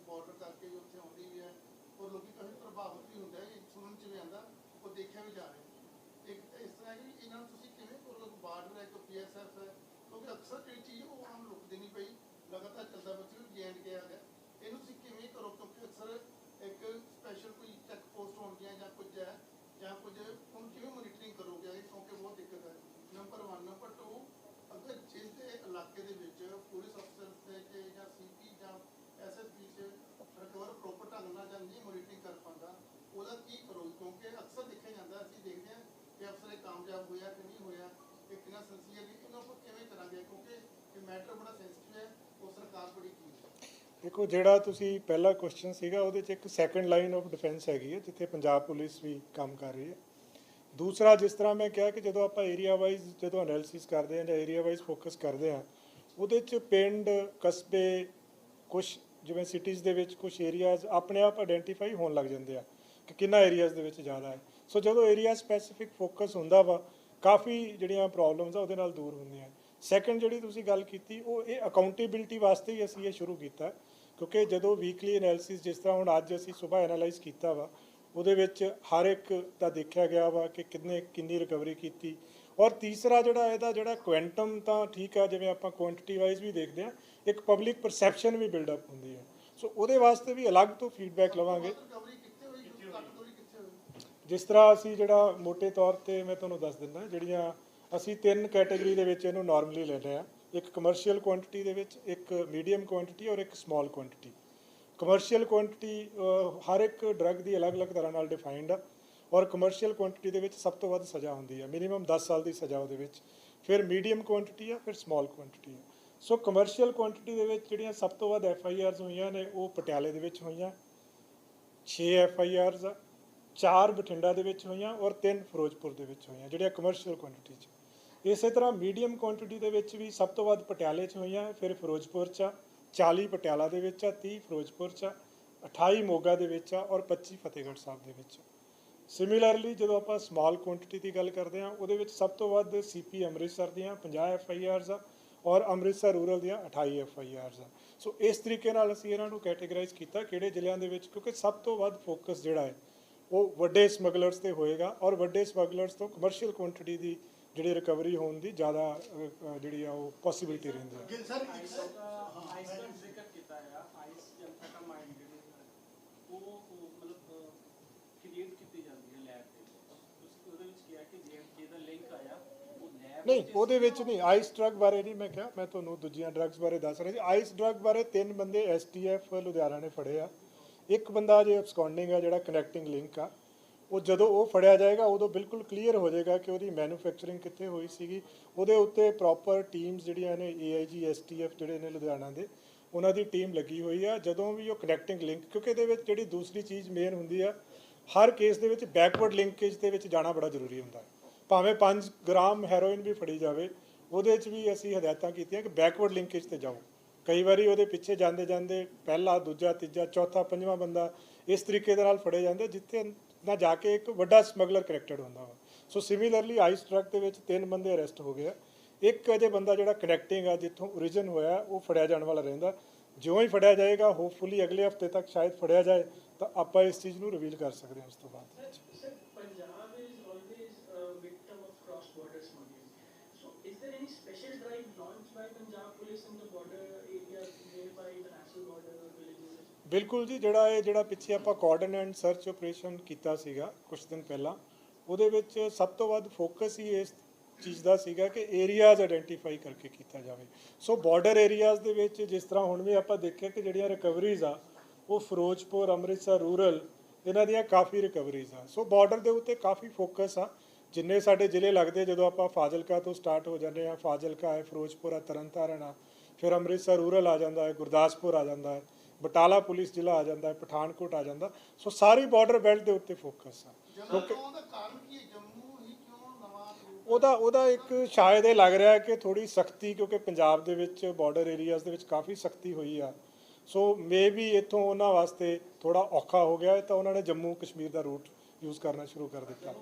ਦੇਖਿਆ ਵੀ ਜਾ ਰਿਹਾ ਇੱਕ ਇਸ ਤਰ੍ਹਾਂ ਕਿ ਇਹਨਾਂ ਨੂੰ ਤੁਸੀਂ ਕਿਵੇਂ ਬਾਰਡਰ ਹੈ ਕਿ ਪੀਐਸਐਫ ਹੈ, ਕਿਉਂਕਿ ਅਕਸਰ ਜਿਹੜੀ ਚੀਜ਼ ਉਹ ਆਮ ਰੁਕਦੀ ਨਹੀਂ ਪਈ, ਲਗਾਤਾਰ ਚੱਲਦਾ ਬੱਚੇ ਨੂੰ ਜੈਂਡ ਕਿਹਾ ਗਿਆ, ਇਹਨੂੰ ਤੁਸੀਂ ਕਿਵੇਂ ਕਰੋ? ਕਿਉਂਕਿ ਅਕਸਰ ਇੱਕ ਸਪੈਸ਼ਲ ਕੋਈ ਚੈੱਕ ਪੋਸਟ ਹੋਣਗੀਆਂ ਜਾਂ ਕੁਝ ਹੈ ਜਾਂ ਕੁਝ, ਹੁਣ ਕਿਵੇਂ ਮੋਨੀਟਰਿੰਗ ਕਰੋਗੇ? ਕਿਉਂਕਿ ਬਹੁਤ ਦਿੱਕਤ ਹੈ, ਨੰਬਰ 1। ਨੰਬਰ 2, ਅਗਰ ਜਿਸ ਦੇ ਇਲਾਕੇ ਦੇ ਵਿੱਚ ਪੁਲਿਸ ਅਫਸਰ ਦੇ ਜਾਂ ਸੀਪੀ ਜਾਂ ਐਸਐਸਪੀ 'ਚ ਰਿਕਵਰ ਪ੍ਰੋਪਰ ਢੰਗ ਨਾਲ ਜਾਂ ਨਹੀਂ ਮੋਨੀਟਰਿੰਗ ਕਰ ਪਾਉਂਦਾ, ਉਹਦਾ ਕੀ ਕਰੋਗੇ? ਕਿਉਂਕਿ ਅਕਸਰ ਦੇਖਿਆ ਜਾਂਦਾ, ਅਸੀਂ ਦੇਖਦੇ ਹਾਂ ਕਿ ਅਫਸਰ ਇਹ ਕਾਮਯਾਬ ਹੋਇਆ ਕਿ ਨਹੀਂ ਹੋਇਆ, ਇਹ ਕਿੰਨਾ ਸਿੰਸੀਅਰਲੀ, ਇਹਨਾਂ ਨੂੰ ਕਿਵੇਂ ਕਰਾਂਗੇ? ਕਿਉਂਕਿ ਇਹ ਮੈਟਰ ਬੜਾ ਸੈਂਸਿਟਿਵ ਹੈ, ਉਹ ਸਰਕਾਰ ਬੜੀ ਕੀ ਹੈ। ਦੇਖੋ, ਜਿਹੜਾ ਤੁਸੀਂ ਪਹਿਲਾ ਕੁਐਸਚਨ ਸੀਗਾ ਉਹਦੇ 'ਚ ਇੱਕ ਸੈਕੰਡ ਲਾਈਨ ਆਫ ਡਿਫੈਂਸ ਹੈਗੀ ਹੈ ਜਿੱਥੇ ਪੰਜਾਬ ਪੁਲਿਸ ਵੀ ਕੰਮ ਕਰ ਰਹੀ ਹੈ। ਦੂਸਰਾ, ਜਿਸ ਤਰ੍ਹਾਂ ਮੈਂ ਕਿਹਾ ਕਿ ਜਦੋਂ ਆਪਾਂ ਏਰੀਆ ਵਾਈਜ਼ ਜਦੋਂ ਐਨਾਲਿਸਿਸ ਕਰਦੇ ਹਾਂ ਜਾਂ ਏਰੀਆ ਵਾਈਜ਼ ਫੋਕਸ ਕਰਦੇ ਹਾਂ, ਉਹਦੇ 'ਚ ਪਿੰਡ, ਕਸਬੇ, ਕੁਛ ਜਿਵੇਂ ਸਿਟੀਜ਼ ਦੇ ਵਿੱਚ ਕੁਛ ਏਰੀਆਜ਼ ਆਪਣੇ ਆਪ ਆਇਡੈਂਟੀਫਾਈ ਹੋਣ ਲੱਗ ਜਾਂਦੇ ਆ ਕਿ ਕਿੰਨਾ ਏਰੀਆਜ਼ ਦੇ ਵਿੱਚ ਜ਼ਿਆਦਾ ਹੈ। ਸੋ ਜਦੋਂ ਏਰੀਆ ਸਪੈਸੀਫਿਕ ਫੋਕਸ ਹੁੰਦਾ ਵਾ, ਕਾਫੀ ਜਿਹੜੀਆਂ ਪ੍ਰੋਬਲਮਸ ਆ ਉਹਦੇ ਨਾਲ ਦੂਰ ਹੁੰਦੀਆਂ। ਸੈਕੰਡ ਜਿਹੜੀ ਤੁਸੀਂ ਗੱਲ ਕੀਤੀ, ਉਹ ਇਹ ਅਕਾਊਂਟੇਬਿਲਿਟੀ ਵਾਸਤੇ ਹੀ ਅਸੀਂ ਇਹ ਸ਼ੁਰੂ ਕੀਤਾ, ਕਿਉਂਕਿ ਜਦੋਂ ਵੀਕਲੀ ਐਨਾਲਿਸਿਸ ਜਿਸ ਤਰ੍ਹਾਂ ਹੁਣ ਅੱਜ ਅਸੀਂ ਸੁਬਾਹ ਐਨਾਲਾਈਜ਼ ਕੀਤਾ ਵਾ, ਉਹਦੇ ਵਿੱਚ ਹਰ ਇੱਕ ਦਾ ਦੇਖਿਆ ਗਿਆ ਵਾ ਕਿ ਕਿੰਨੀ ਰਿਕਵਰੀ ਕੀਤੀ। ਔਰ ਤੀਸਰਾ ਇਹਦਾ ਕੁਐਂਟਮ ਤਾਂ ਠੀਕ ਆ, ਜਿਵੇਂ ਆਪਾਂ ਕੁਆਂਟੀਟੀ ਵਾਈਜ਼ ਵੀ ਦੇਖਦੇ ਹਾਂ, ਇੱਕ ਪਬਲਿਕ ਪਰਸੈਪਸ਼ਨ ਵੀ ਬਿਲਡਅਪ ਹੁੰਦੀ ਹੈ। ਸੋ ਉਹਦੇ ਵਾਸਤੇ ਵੀ ਅਲੱਗ ਤੋਂ ਫੀਡਬੈਕ ਲਵਾਂਗੇ। ਜਿਸ ਤਰ੍ਹਾਂ ਅਸੀਂ ਮੋਟੇ ਤੌਰ 'ਤੇ ਮੈਂ ਤੁਹਾਨੂੰ ਦੱਸ ਦਿੰਦਾ, ਜਿਹੜੀਆਂ ਅਸੀਂ 3 ਕੈਟੇਗਰੀ ਦੇ ਵਿੱਚ ਇਹਨੂੰ ਨਾਰਮਲੀ ਲੈਂਦੇ ਹਾਂ, ਇੱਕ ਕਮਰਸ਼ੀਅਲ ਕੁਆਂਟੀਟੀ ਦੇ ਵਿੱਚ, ਇੱਕ ਮੀਡੀਅਮ ਕੁਆਂਟੀਟੀ ਔਰ ਇੱਕ ਸਮਾਲ ਕੁਆਂਟੀਟੀ। ਕਮਰਸ਼ੀਅਲ ਕੁਆਂਟੀਟੀ ਹਰ ਇੱਕ ਡਰੱਗ ਦੀ ਅਲੱਗ-ਅਲੱਗ ਤਰ੍ਹਾਂ ਨਾਲ ਡਿਫਾਈਨਡ ਆ, ਔਰ ਕਮਰਸ਼ੀਅਲ ਕੁਆਂਟੀਟੀ ਦੇ ਵਿੱਚ ਸਭ ਤੋਂ ਵੱਧ ਸਜ਼ਾ ਹੁੰਦੀ ਹੈ, ਮਿਨੀਮਮ 10 ਸਾਲ ਦੀ ਸਜ਼ਾ ਉਹਦੇ ਵਿੱਚ। ਫਿਰ ਮੀਡੀਅਮ ਕੁਆਂਟੀਟੀ ਆ, ਫਿਰ ਸਮਾਲ ਕੁਆਂਟੀਟੀ ਆ। ਸੋ ਕਮਰਸ਼ੀਅਲ ਕੁਆਂਟੀਟੀ ਦੇ ਵਿੱਚ ਜਿਹੜੀਆਂ ਸਭ ਤੋਂ ਵੱਧ FIRs ਹੋਈਆਂ ਨੇ ਉਹ ਪਟਿਆਲੇ ਦੇ ਵਿੱਚ ਹੋਈਆਂ, 6 FIRs ਆ, 4 ਬਠਿੰਡਾ ਦੇ ਵਿੱਚ ਹੋਈਆਂ ਔਰ 3 ਫਿਰੋਜ਼ਪੁਰ ਦੇ ਵਿੱਚ ਹੋਈਆਂ, ਜਿਹੜੀਆਂ ਕਮਰਸ਼ੀਅਲ ਕੁਆਂਟੀਟੀ 'ਚ। ਇਸੇ ਤਰ੍ਹਾਂ ਮੀਡੀਅਮ ਕੁਆਂਟੀਟੀ ਦੇ ਵਿੱਚ ਵੀ ਸਭ ਤੋਂ ਵੱਧ ਪਟਿਆਲੇ 'ਚ ਹੋਈਆਂ, ਫਿਰ ਫਿਰੋਜ਼ਪੁਰ 'ਚ ਆ, 40 ਪਟਿਆਲਾ ਦੇ ਵਿੱਚ ਆ, 30 ਫਿਰੋਜ਼ਪੁਰ 'ਚ ਆ, 28 ਮੋਗਾ ਦੇ ਵਿੱਚ ਆ ਔਰ 25 ਫਤਿਹਗੜ੍ਹ ਸਾਹਿਬ ਦੇ ਵਿੱਚ। ਸਿਮਿਲਰਲੀ ਜਦੋਂ ਆਪਾਂ ਸਮਾਲ ਕੁਆਂਟੀਟੀ ਦੀ ਗੱਲ ਕਰਦੇ ਹਾਂ, ਉਹਦੇ ਵਿੱਚ ਸਭ ਤੋਂ ਵੱਧ CP ਅੰਮ੍ਰਿਤਸਰ ਦੀਆਂ 50 FIRs ਆ ਔਰ ਅੰਮ੍ਰਿਤਸਰ ਰੂਰਲ ਦੀਆਂ 28 FIRs ਆ। ਸੋ ਇਸ ਤਰੀਕੇ ਨਾਲ ਅਸੀਂ ਇਹਨਾਂ ਨੂੰ ਕੈਟੇਗਰਾਈਜ਼ ਕੀਤਾ ਕਿਹੜੇ ਜ਼ਿਲ੍ਹਿਆਂ ਦੇ ਵਿੱਚ, ਕਿਉਂਕਿ ਸਭ ਤੋਂ ਵੱਧ ਫੋਕਸ ਜਿਹੜਾ ਹੈ ਉਹ ਵੱਡੇ ਸਮਗਲਰਸ ਤੇ ਹੋਏਗਾ ਔਰ ਵੱਡੇ ਸਮਗਲਰਸ ਤੋਂ ਕਮਰਸ਼ੀਅਲ ਕੁਆਂਟੀਟੀ ਦੀ ਜਿਹੜੀ ਰਿਕਵਰੀ ਹੋਣ ਦੀ ਜ਼ਿਆਦਾ ਜਿਹੜੀ ਆ ਉਹ ਪੋਸੀਬਿਲਿਟੀ ਰਹਿੰਦੀ ਹੈ। ਗਿੱਲ ਸਰ ਆਈਸ ਦਾ ਜ਼ਿਕਰ ਕੀਤਾ ਹੈ, ਆਈਸ ਐਂਫੈਟਾਮਾਈਨ ਜਿਹੜੇ ਉਹ ਮਤਲਬ ਕ੍ਰੀਏਟ ਕੀਤੀ ਜਾਂਦੀ ਹੈ ਲੈਬ ਦੇ ਵਿੱਚ। ਤੁਸੀਂ ਉਹਦੇ ਵਿੱਚ ਕਿਹਾ ਕਿ ਜੇ ਦਾ ਲਿੰਕ ਆਇਆ ਉਹ ਲੈਬ ਨਹੀਂ, ਉਹਦੇ ਵਿੱਚ ਨਹੀਂ। ਆਈਸ ਡਰੱਗ ਬਾਰੇ ਨਹੀਂ ਮੈਂ ਕਿਹਾ, ਮੈਂ ਤੁਹਾਨੂੰ ਦੂਜੀਆਂ ਡਰੱਗਸ ਬਾਰੇ ਦੱਸ ਰਿਹਾ ਸੀ। ਆਈਸ ਡਰੱਗ ਬਾਰੇ 3 ਬੰਦੇ STF ਲੁਧਿਆਣਾ ਨੇ ਫੜੇ ਆ। ਇੱਕ ਬੰਦਾ ਜੇ ਅਬਸਕੌਂਡਿੰਗ ਆ, ਜਿਹੜਾ ਕਨੈਕਟਿੰਗ ਲਿੰਕ ਆ, ਉਹ ਜਦੋਂ ਉਹ ਫੜਿਆ ਜਾਏਗਾ ਉਦੋਂ ਬਿਲਕੁਲ ਕਲੀਅਰ ਹੋ ਜਾਏਗਾ ਕਿ ਉਹਦੀ ਮੈਨੂਫੈਕਚਰਿੰਗ ਕਿੱਥੇ ਹੋਈ ਸੀਗੀ। ਉਹਦੇ ਉੱਤੇ ਪ੍ਰੋਪਰ ਟੀਮਸ ਜਿਹੜੀਆਂ ਨੇ AIG STF ਜਿਹੜੇ ਨੇ ਲੁਧਿਆਣਾ ਦੇ, ਉਹਨਾਂ ਦੀ ਟੀਮ ਲੱਗੀ ਹੋਈ ਆ। ਜਦੋਂ ਵੀ ਉਹ ਕਨੈਕਟਿੰਗ ਲਿੰਕ, ਕਿਉਂਕਿ ਇਹਦੇ ਵਿੱਚ ਜਿਹੜੀ ਦੂਸਰੀ ਚੀਜ਼ ਮੇਨ ਹੁੰਦੀ ਆ, ਹਰ ਕੇਸ ਦੇ ਵਿੱਚ ਬੈਕਵਰਡ ਲਿੰਕੇਜ ਦੇ ਵਿੱਚ ਜਾਣਾ ਬੜਾ ਜ਼ਰੂਰੀ ਹੁੰਦਾ ਹੈ। ਭਾਵੇਂ 5 ਗ੍ਰਾਮ ਹੈਰੋਇਨ ਵੀ ਫੜੀ ਜਾਵੇ, ਉਹਦੇ 'ਚ ਵੀ ਅਸੀਂ ਹਦਾਇਤਾਂ ਕੀਤੀਆਂ ਕਿ ਬੈਕਵਰਡ ਲਿੰਕੇਜ ਤੇ ਜਾਓ। ਕਈ ਵਾਰੀ ਉਹਦੇ ਪਿੱਛੇ ਜਾਂਦੇ ਜਾਂਦੇ ਪਹਿਲਾ, ਦੂਜਾ, ਤੀਜਾ, ਚੌਥਾ, ਪੰਜਵਾਂ ਬੰਦਾ ਇਸ ਤਰੀਕੇ ਦੇ ਨਾਲ ਫੜੇ ਜਾਂਦੇ ਜਿੱਥੇ ਨਾ ਜਾ ਕੇ ਇੱਕ ਵੱਡਾ ਸਮਗਲਰ ਕਨੈਕਟਡ ਹੁੰਦਾ ਵਾ। ਸੋ ਸਿਮਿਲਰਲੀ ਆਈਸ ਟਰੱਕ ਦੇ ਵਿੱਚ 3 ਬੰਦੇ ਅਰੈਸਟ ਹੋ ਗਏ ਆ। ਇੱਕ ਅਜੇ ਬੰਦਾ ਜਿਹੜਾ ਕਨੈਕਟਿੰਗ ਆ, ਜਿੱਥੋਂ ਓਰੀਜਨ ਹੋਇਆ, ਉਹ ਫੜਿਆ ਜਾਣ ਵਾਲਾ ਰਹਿੰਦਾ। ਜਿਉਂ ਹੀ ਫੜਿਆ ਜਾਏਗਾ, ਹੋਪਫੁਲੀ ਅਗਲੇ ਹਫਤੇ ਤੱਕ ਸ਼ਾਇਦ ਫੜਿਆ ਜਾਏ, ਤਾਂ ਆਪਾਂ ਇਸ ਚੀਜ਼ ਨੂੰ ਰਿਵੀਲ ਕਰ ਸਕਦੇ ਹਾਂ ਉਸ ਤੋਂ ਬਾਅਦ। Sir, Punjab is always a victim of cross-border smuggling. So, is there any special drive launched by Punjab Police in the border areas nearby the national border or villages? ਬਿਲਕੁਲ ਜੀ, ਜਿਹੜਾ ਪਿੱਛੇ ਆਪਾਂ ਕਾਰਡਨ ਐਂਡ ਸਰਚ ਆਪਰੇਸ਼ਨ ਕੀਤਾ ਸੀਗਾ ਕੁਝ ਦਿਨ ਪਹਿਲਾਂ, ਉਹਦੇ ਵਿੱਚ ਸਭ ਤੋਂ ਵੱਧ ਫੋਕਸ ਹੀ ਇਸ ਚੀਜ਼ ਦਾ ਸੀਗਾ ਕਿ ਏਰੀਆਜ਼ ਆਇਡੈਂਟੀਫਾਈ ਕਰਕੇ ਕੀਤਾ ਜਾਵੇ। ਸੋ ਬਾਰਡਰ ਏਰੀਆਜ਼ ਦੇ ਵਿੱਚ ਜਿਸ ਤਰ੍ਹਾਂ ਹੁਣ ਵੀ ਆਪਾਂ ਦੇਖਿਆ ਕਿ ਜਿਹੜੀਆਂ ਰਿਕਵਰੀਜ਼ ਆ, ਉਹ ਫਿਰੋਜ਼ਪੁਰ, ਅੰਮ੍ਰਿਤਸਰ ਰੂਰਲ, ਇਹਨਾਂ ਦੀਆਂ ਕਾਫੀ ਰਿਕਵਰੀਜ਼ ਆ। ਸੋ ਬਾਰਡਰ ਦੇ ਉੱਤੇ ਕਾਫੀ ਫੋਕਸ ਆ। ਜਿੰਨੇ ਸਾਡੇ ਜ਼ਿਲ੍ਹੇ ਲੱਗਦੇ, ਜਦੋਂ ਆਪਾਂ ਫਾਜ਼ਿਲਕਾ ਤੋਂ ਸਟਾਰਟ ਹੋ ਜਾਂਦੇ ਆ, ਫਾਜ਼ਿਲਕਾ ਹੈ, ਫਿਰੋਜ਼ਪੁਰ ਆ, ਤਰਨਤਾਰਨ ਆ, ਫਿਰ ਅੰਮ੍ਰਿਤਸਰ ਰੂਰਲ ਆ ਜਾਂਦਾ ਹੈ, ਗੁਰਦਾਸਪੁਰ ਆ ਜਾਂਦਾ ਹੈ, ਬਟਾਲਾ ਪੁਲਿਸ ਜ਼ਿਲ੍ਹਾ ਆ ਜਾਂਦਾ ਹੈ, ਪਠਾਨਕੋਟ ਆ ਜਾਂਦਾ। ਸੋ ਸਾਰੀ ਬਾਰਡਰ ਬੈਲਟ ਦੇ ਉੱਤੇ ਫੋਕਸ ਆ। ਕਿਉਂਕਿ ਉਹਦਾ ਕਾਰਨ ਕੀ ਹੈ? ਜੰਮੂ ਹੀ ਕਿਉਂ ਨਵਾਂ ਰੂਪ? ਉਹਦਾ ਇੱਕ ਸ਼ਾਇਦ ਇਹ ਲੱਗ ਰਿਹਾ ਹੈ ਕਿ ਥੋੜੀ ਸਖਤੀ, ਕਿਉਂਕਿ ਪੰਜਾਬ ਦੇ ਵਿੱਚ ਬਾਰਡਰ ਏਰੀਆਜ਼ ਦੇ ਵਿੱਚ ਕਾਫੀ ਸਖਤੀ ਹੋਈ ਆ। ਸੋ ਮੇ ਵੀ ਇੱਥੋਂ ਉਹਨਾਂ ਵਾਸਤੇ ਥੋੜਾ ਔਖਾ ਹੋ ਗਿਆ, ਤਾਂ ਉਹਨਾਂ ਨੇ ਜੰਮੂ ਕਸ਼ਮੀਰ ਦਾ ਰੂਟ ਯੂਜ਼ ਕਰਨਾ ਸ਼ੁਰੂ ਕਰ ਦਿੱਤਾ।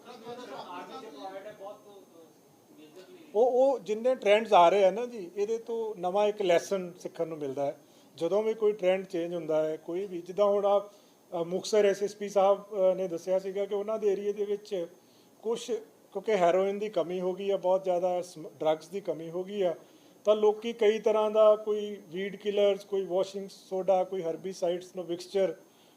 ਉਹ ਜਿੰਨੇ ਟ੍ਰੈਂਡਸ ਆ ਰਹੇ ਆ ਨਾ ਜੀ, ਇਹਦੇ ਤੋਂ ਨਵਾਂ ਇੱਕ ਲੈਸਨ ਸਿੱਖਣ ਨੂੰ ਮਿਲਦਾ ਹੈ। ਜਦੋਂ ਵੀ ਕੋਈ ਟ੍ਰੈਂਡ ਚੇਂਜ ਹੁੰਦਾ ਹੈ, ਕੋਈ ਵੀ, ਜਿੱਦਾਂ ਹੁਣ ਮੁਕਤਸਰ SSP ਸਾਹਿਬ ਨੇ ਦੱਸਿਆ ਸੀਗਾ ਕਿ ਉਹਨਾਂ ਦੇ ਏਰੀਏ ਦੇ ਵਿੱਚ ਕੁਛ, ਕਿਉਂਕਿ ਹੈਰੋਇਨ ਦੀ ਕਮੀ ਹੋ ਗਈ ਆ, ਬਹੁਤ ਜ਼ਿਆਦਾ ਡਰੱਗਸ ਦੀ ਕਮੀ ਹੋ ਗਈ ਆ, ਤਾਂ ਲੋਕੀ ਕਈ ਤਰ੍ਹਾਂ ਦਾ, ਕੋਈ ਵੀਡ ਕਿਲਰਸ, ਕੋਈ ਵਾਸ਼ਿੰਗ ਸੋਡਾ, ਕੋਈ ਹਰਬੀਸਾਈਡਸ ਨੂੰ ਮਿਕਸਚਰ,